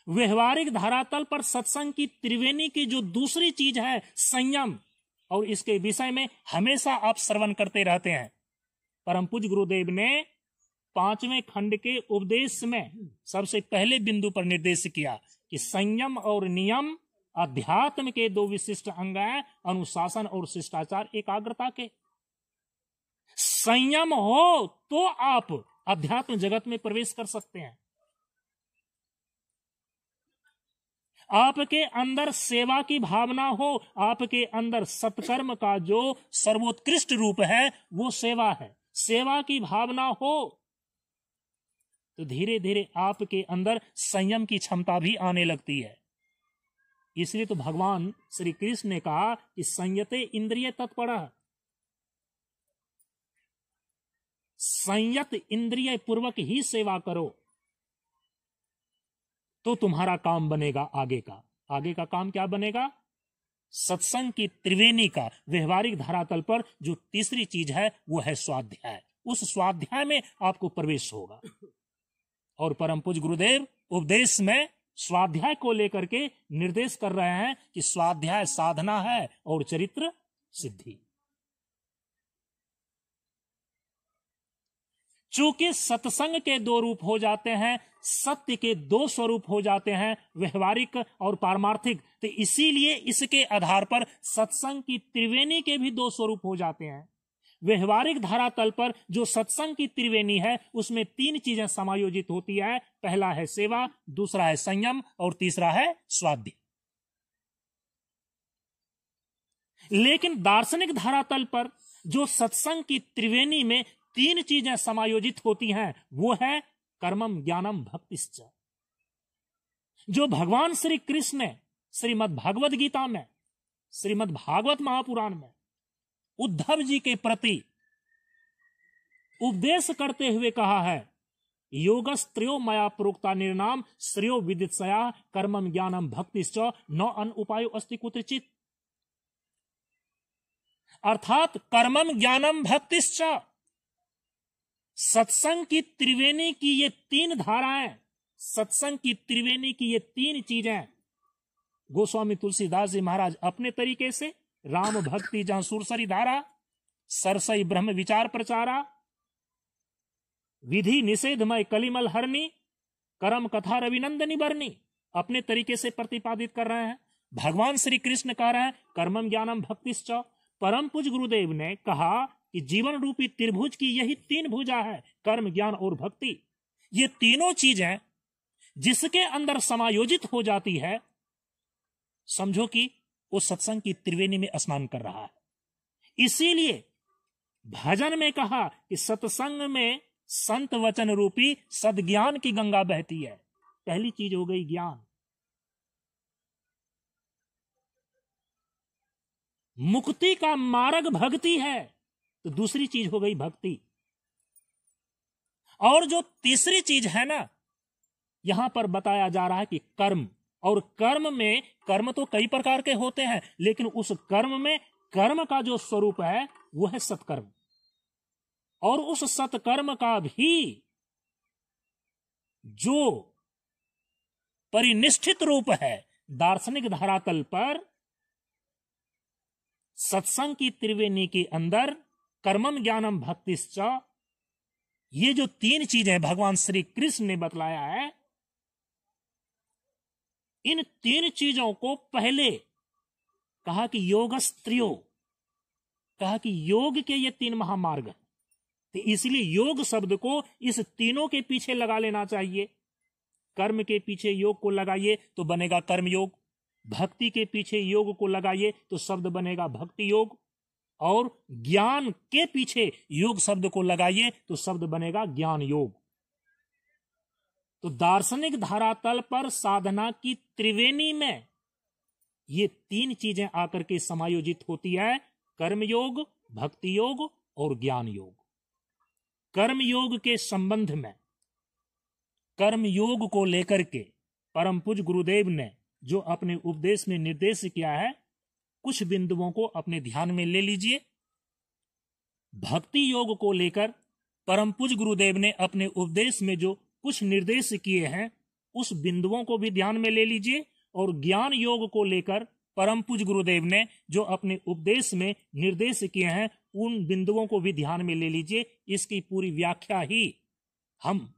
व्यवहारिक धरातल पर सत्संग की त्रिवेणी की जो दूसरी चीज है संयम, और इसके विषय में हमेशा आप श्रवण करते रहते हैं। परम पूज्य गुरुदेव ने 5वें खंड के उपदेश में सबसे पहले बिंदु पर निर्देश किया कि संयम और नियम अध्यात्म के दो विशिष्ट अंग हैं, अनुशासन और शिष्टाचार एकाग्रता के। संयम हो तो आप अध्यात्म जगत में प्रवेश कर सकते हैं। आपके अंदर सेवा की भावना हो, आपके अंदर सत्कर्म का जो सर्वोत्कृष्ट रूप है वो सेवा है, सेवा की भावना हो तो धीरे धीरे आपके अंदर संयम की क्षमता भी आने लगती है। इसलिए तो भगवान श्री कृष्ण ने कहा कि संयते इंद्रिय तत्परः, संयत इंद्रिय पूर्वक ही सेवा करो तो तुम्हारा काम बनेगा आगे का। आगे का काम क्या बनेगा? सत्संग की त्रिवेणी का व्यवहारिक धरातल पर जो तीसरी चीज है वो है स्वाध्याय। उस स्वाध्याय में आपको प्रवेश होगा। और परम पूज्य गुरुदेव उपदेश में स्वाध्याय को लेकर के निर्देश कर रहे हैं कि स्वाध्याय साधना है और चरित्र सिद्धि। चूंकि सत्संग के दो रूप हो जाते हैं, सत्य के दो स्वरूप हो जाते हैं, व्यवहारिक और पारमार्थिक, तो इसीलिए इसके आधार पर सत्संग की त्रिवेणी के भी दो स्वरूप हो जाते हैं। व्यवहारिक धरातल पर जो सत्संग की त्रिवेणी है उसमें तीन चीजें समायोजित होती है। पहला है सेवा, दूसरा है संयम और तीसरा है स्वाध्याय। लेकिन दार्शनिक धरातल पर जो सत्संग की त्रिवेणी में तीन चीजें समायोजित होती हैं वो है कर्मम ज्ञानम भक्तिश्च। जो भगवान श्री कृष्ण ने श्रीमद् भागवत गीता में, श्रीमद् भागवत महापुराण में उद्धव जी के प्रति उपदेश करते हुए कहा है, योगस्त्रियो मया प्रोक्ता निर्नाम श्रेयो विदित्सया कर्मम ज्ञानम भक्तिश्च न अन उपायो अस्ति कुत्रचित। अर्थात कर्मम ज्ञानम भक्तिश्च, सत्संग की त्रिवेणी की ये तीन धाराएं, सत्संग की त्रिवेणी की ये तीन चीजें गोस्वामी तुलसीदास जी महाराज अपने तरीके से राम भक्ति जहां सुरसरी धारा, सरसई ब्रह्म विचार प्रचारा, विधि निषेधमय कलिमल हरनी, कर्म कथा रविनंदनी बरनी, अपने तरीके से प्रतिपादित कर रहे हैं। भगवान श्री कृष्ण कह रहे हैं कर्मम ज्ञानम भक्तिश्च। परम पूज्य गुरुदेव ने कहा कि जीवन रूपी त्रिभुज की यही तीन भुजा है, कर्म ज्ञान और भक्ति। ये तीनों चीजें जिसके अंदर समायोजित हो जाती है, समझो कि वो सत्संग की त्रिवेणी में स्नान कर रहा है। इसीलिए भजन में कहा कि सत्संग में संत वचन रूपी सद्ज्ञान की गंगा बहती है। पहली चीज हो गई ज्ञान। मुक्ति का मार्ग भक्ति है, तो दूसरी चीज हो गई भक्ति। और जो तीसरी चीज है ना, यहां पर बताया जा रहा है कि कर्म, और कर्म में, कर्म तो कई प्रकार के होते हैं, लेकिन उस कर्म में कर्म का जो स्वरूप है वो है सत्कर्म। और उस सत्कर्म का भी जो परिनिष्ठित रूप है दार्शनिक धरातल पर, सत्संग की त्रिवेणी के अंदर कर्मम ज्ञानम भक्तिश्च, ये जो तीन चीजें भगवान श्री कृष्ण ने बतलाया है, इन तीन चीजों को पहले कहा कि योगस्त्रियो, कहा कि योग के ये तीन महामार्ग हैं, तो इसलिए योग शब्द को इस तीनों के पीछे लगा लेना चाहिए। कर्म के पीछे योग को लगाइए तो बनेगा कर्म योग, भक्ति के पीछे योग को लगाइए तो शब्द बनेगा भक्ति योग, और ज्ञान के पीछे योग शब्द को लगाइए तो शब्द बनेगा ज्ञान योग। तो दार्शनिक धरातल पर साधना की त्रिवेणी में ये तीन चीजें आकर के समायोजित होती है, कर्म योग, भक्ति योग और ज्ञान योग। कर्म योग के संबंध में, कर्म योग को लेकर के परम पूज्य गुरुदेव ने जो अपने उपदेश में निर्देश किया है, कुछ बिंदुओं को अपने ध्यान में ले लीजिए। भक्ति योग को लेकर परम पूज्य गुरुदेव ने अपने उपदेश में जो कुछ निर्देश किए हैं उस बिंदुओं को भी ध्यान में ले लीजिए। और ज्ञान योग को लेकर परम पूज्य गुरुदेव ने जो अपने उपदेश में निर्देश किए हैं उन बिंदुओं को भी ध्यान में ले लीजिए। इसकी पूरी व्याख्या ही हम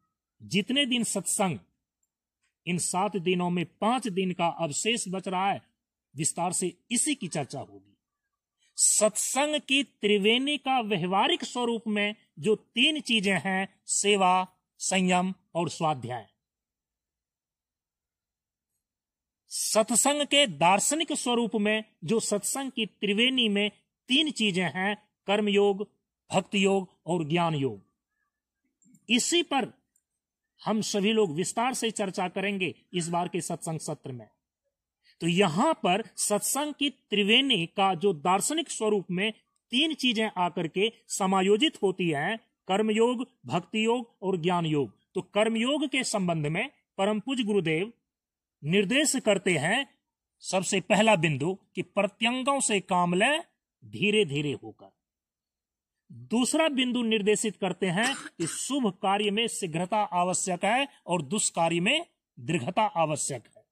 जितने दिन सत्संग, इन 7 दिनों में 5 दिन का अवशेष बच रहा है, विस्तार से इसी की चर्चा होगी। सत्संग की त्रिवेणी का व्यवहारिक स्वरूप में जो तीन चीजें हैं, सेवा, संयम और स्वाध्याय। सत्संग के दार्शनिक स्वरूप में जो सत्संग की त्रिवेणी में तीन चीजें हैं, कर्म योग, भक्ति योग और ज्ञान योग, इसी पर हम सभी लोग विस्तार से चर्चा करेंगे इस बार के सत्संग सत्र में। तो यहां पर सत्संग की त्रिवेणी का जो दार्शनिक स्वरूप में तीन चीजें आकर के समायोजित होती हैं, कर्मयोग, भक्ति योग और ज्ञान योग। तो कर्मयोग के संबंध में परम पूज्य गुरुदेव निर्देश करते हैं, सबसे पहला बिंदु कि प्रत्यंगों से काम ले धीरे धीरे होकर। दूसरा बिंदु निर्देशित करते हैं कि शुभ कार्य में शीघ्रता आवश्यक है और दुष्कार्य में दीर्घता आवश्यक है।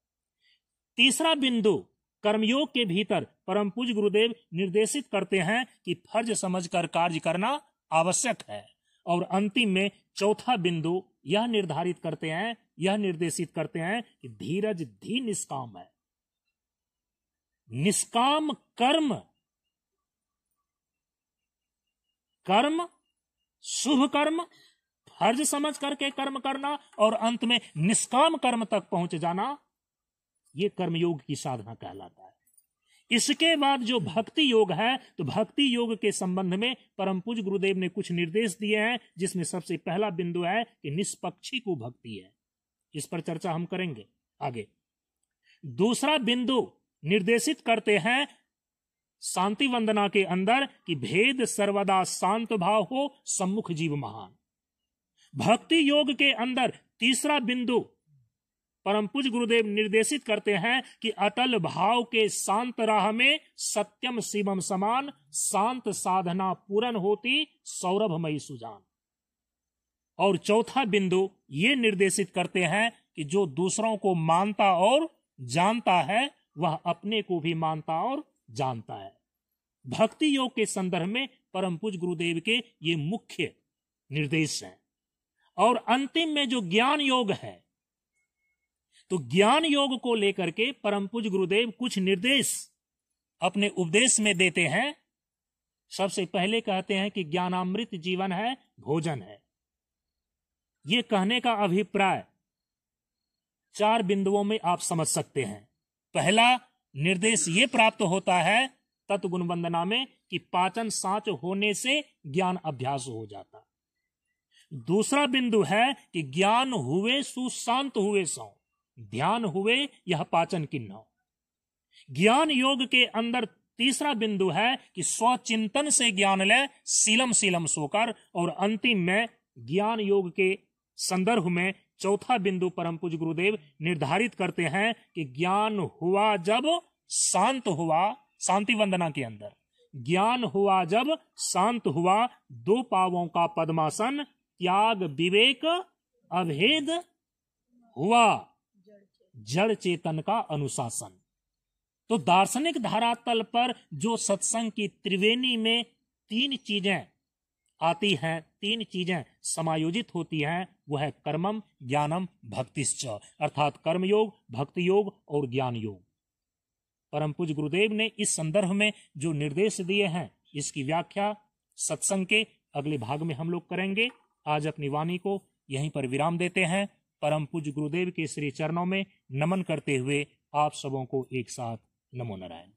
तीसरा बिंदु कर्मयोग के भीतर परम पूज्य गुरुदेव निर्देशित करते हैं कि फर्ज समझकर कार्य करना आवश्यक है। और अंतिम में चौथा बिंदु यह निर्धारित करते हैं, यह निर्देशित करते हैं कि धीरज धी निष्काम है। निष्काम कर्म, कर्म शुभ कर्म फर्ज समझ करके कर्म करना और अंत में निष्काम कर्म तक पहुंच जाना, यह कर्मयोग की साधना कहलाता है। इसके बाद जो भक्ति योग है, तो भक्ति योग के संबंध में परम पूज्य गुरुदेव ने कुछ निर्देश दिए हैं, जिसमें सबसे पहला बिंदु है कि निष्पक्षी को भक्ति है। इस पर चर्चा हम करेंगे आगे। दूसरा बिंदु निर्देशित करते हैं शांति वंदना के अंदर कि भेद सर्वदा शांत भाव हो, सम्मुख जीव महान। भक्ति योग के अंदर तीसरा बिंदु परम पूज्य गुरुदेव निर्देशित करते हैं कि अटल भाव के शांत राह में सत्यम शिवम समान, शांत साधना पूर्ण होती सौरभमयी सुजान। और चौथा बिंदु ये निर्देशित करते हैं कि जो दूसरों को मानता और जानता है, वह अपने को भी मानता और जानता है। भक्ति योग के संदर्भ में परम पूज्य गुरुदेव के ये मुख्य निर्देश हैं। और अंतिम में जो ज्ञान योग है, तो ज्ञान योग को लेकर के परम पूज्य गुरुदेव कुछ निर्देश अपने उपदेश में देते हैं। सबसे पहले कहते हैं कि ज्ञानामृत जीवन है, भोजन है। यह कहने का अभिप्राय 4 बिंदुओं में आप समझ सकते हैं। पहला निर्देश यह प्राप्त होता है तत्व गुण वंदना में कि पाचन सांच होने से ज्ञान अभ्यास हो जाता। दूसरा बिंदु है कि ज्ञान हुए सुशांत हुए सौ, ध्यान हुए यह पाचन किन्नौ। ज्ञान योग के अंदर तीसरा बिंदु है कि स्वचिंतन से ज्ञान ले, सीलम सीलम सोकर। और अंतिम में ज्ञान योग के संदर्भ में चौथा बिंदु परम पूज्य गुरुदेव निर्धारित करते हैं कि ज्ञान हुआ जब शांत हुआ, शांति वंदना के अंदर ज्ञान हुआ जब शांत हुआ, 2 पावों का पद्मासन, त्याग विवेक अभेद हुआ, जड़ चेतन का अनुशासन। तो दार्शनिक धरातल पर जो सत्संग की त्रिवेणी में 3 चीजें आती हैं, 3 चीजें समायोजित होती हैं, वह है कर्मम, ज्ञानम, भक्तिश्च, अर्थात कर्मयोग, भक्ति योग और ज्ञान योग। परम पूज्य गुरुदेव ने इस संदर्भ में जो निर्देश दिए हैं, इसकी व्याख्या सत्संग के अगले भाग में हम लोग करेंगे। आज अपनी वाणी को यहीं पर विराम देते हैं। परम पूज्य गुरुदेव के श्री चरणों में नमन करते हुए आप सबों को एक साथ नमो नारायण।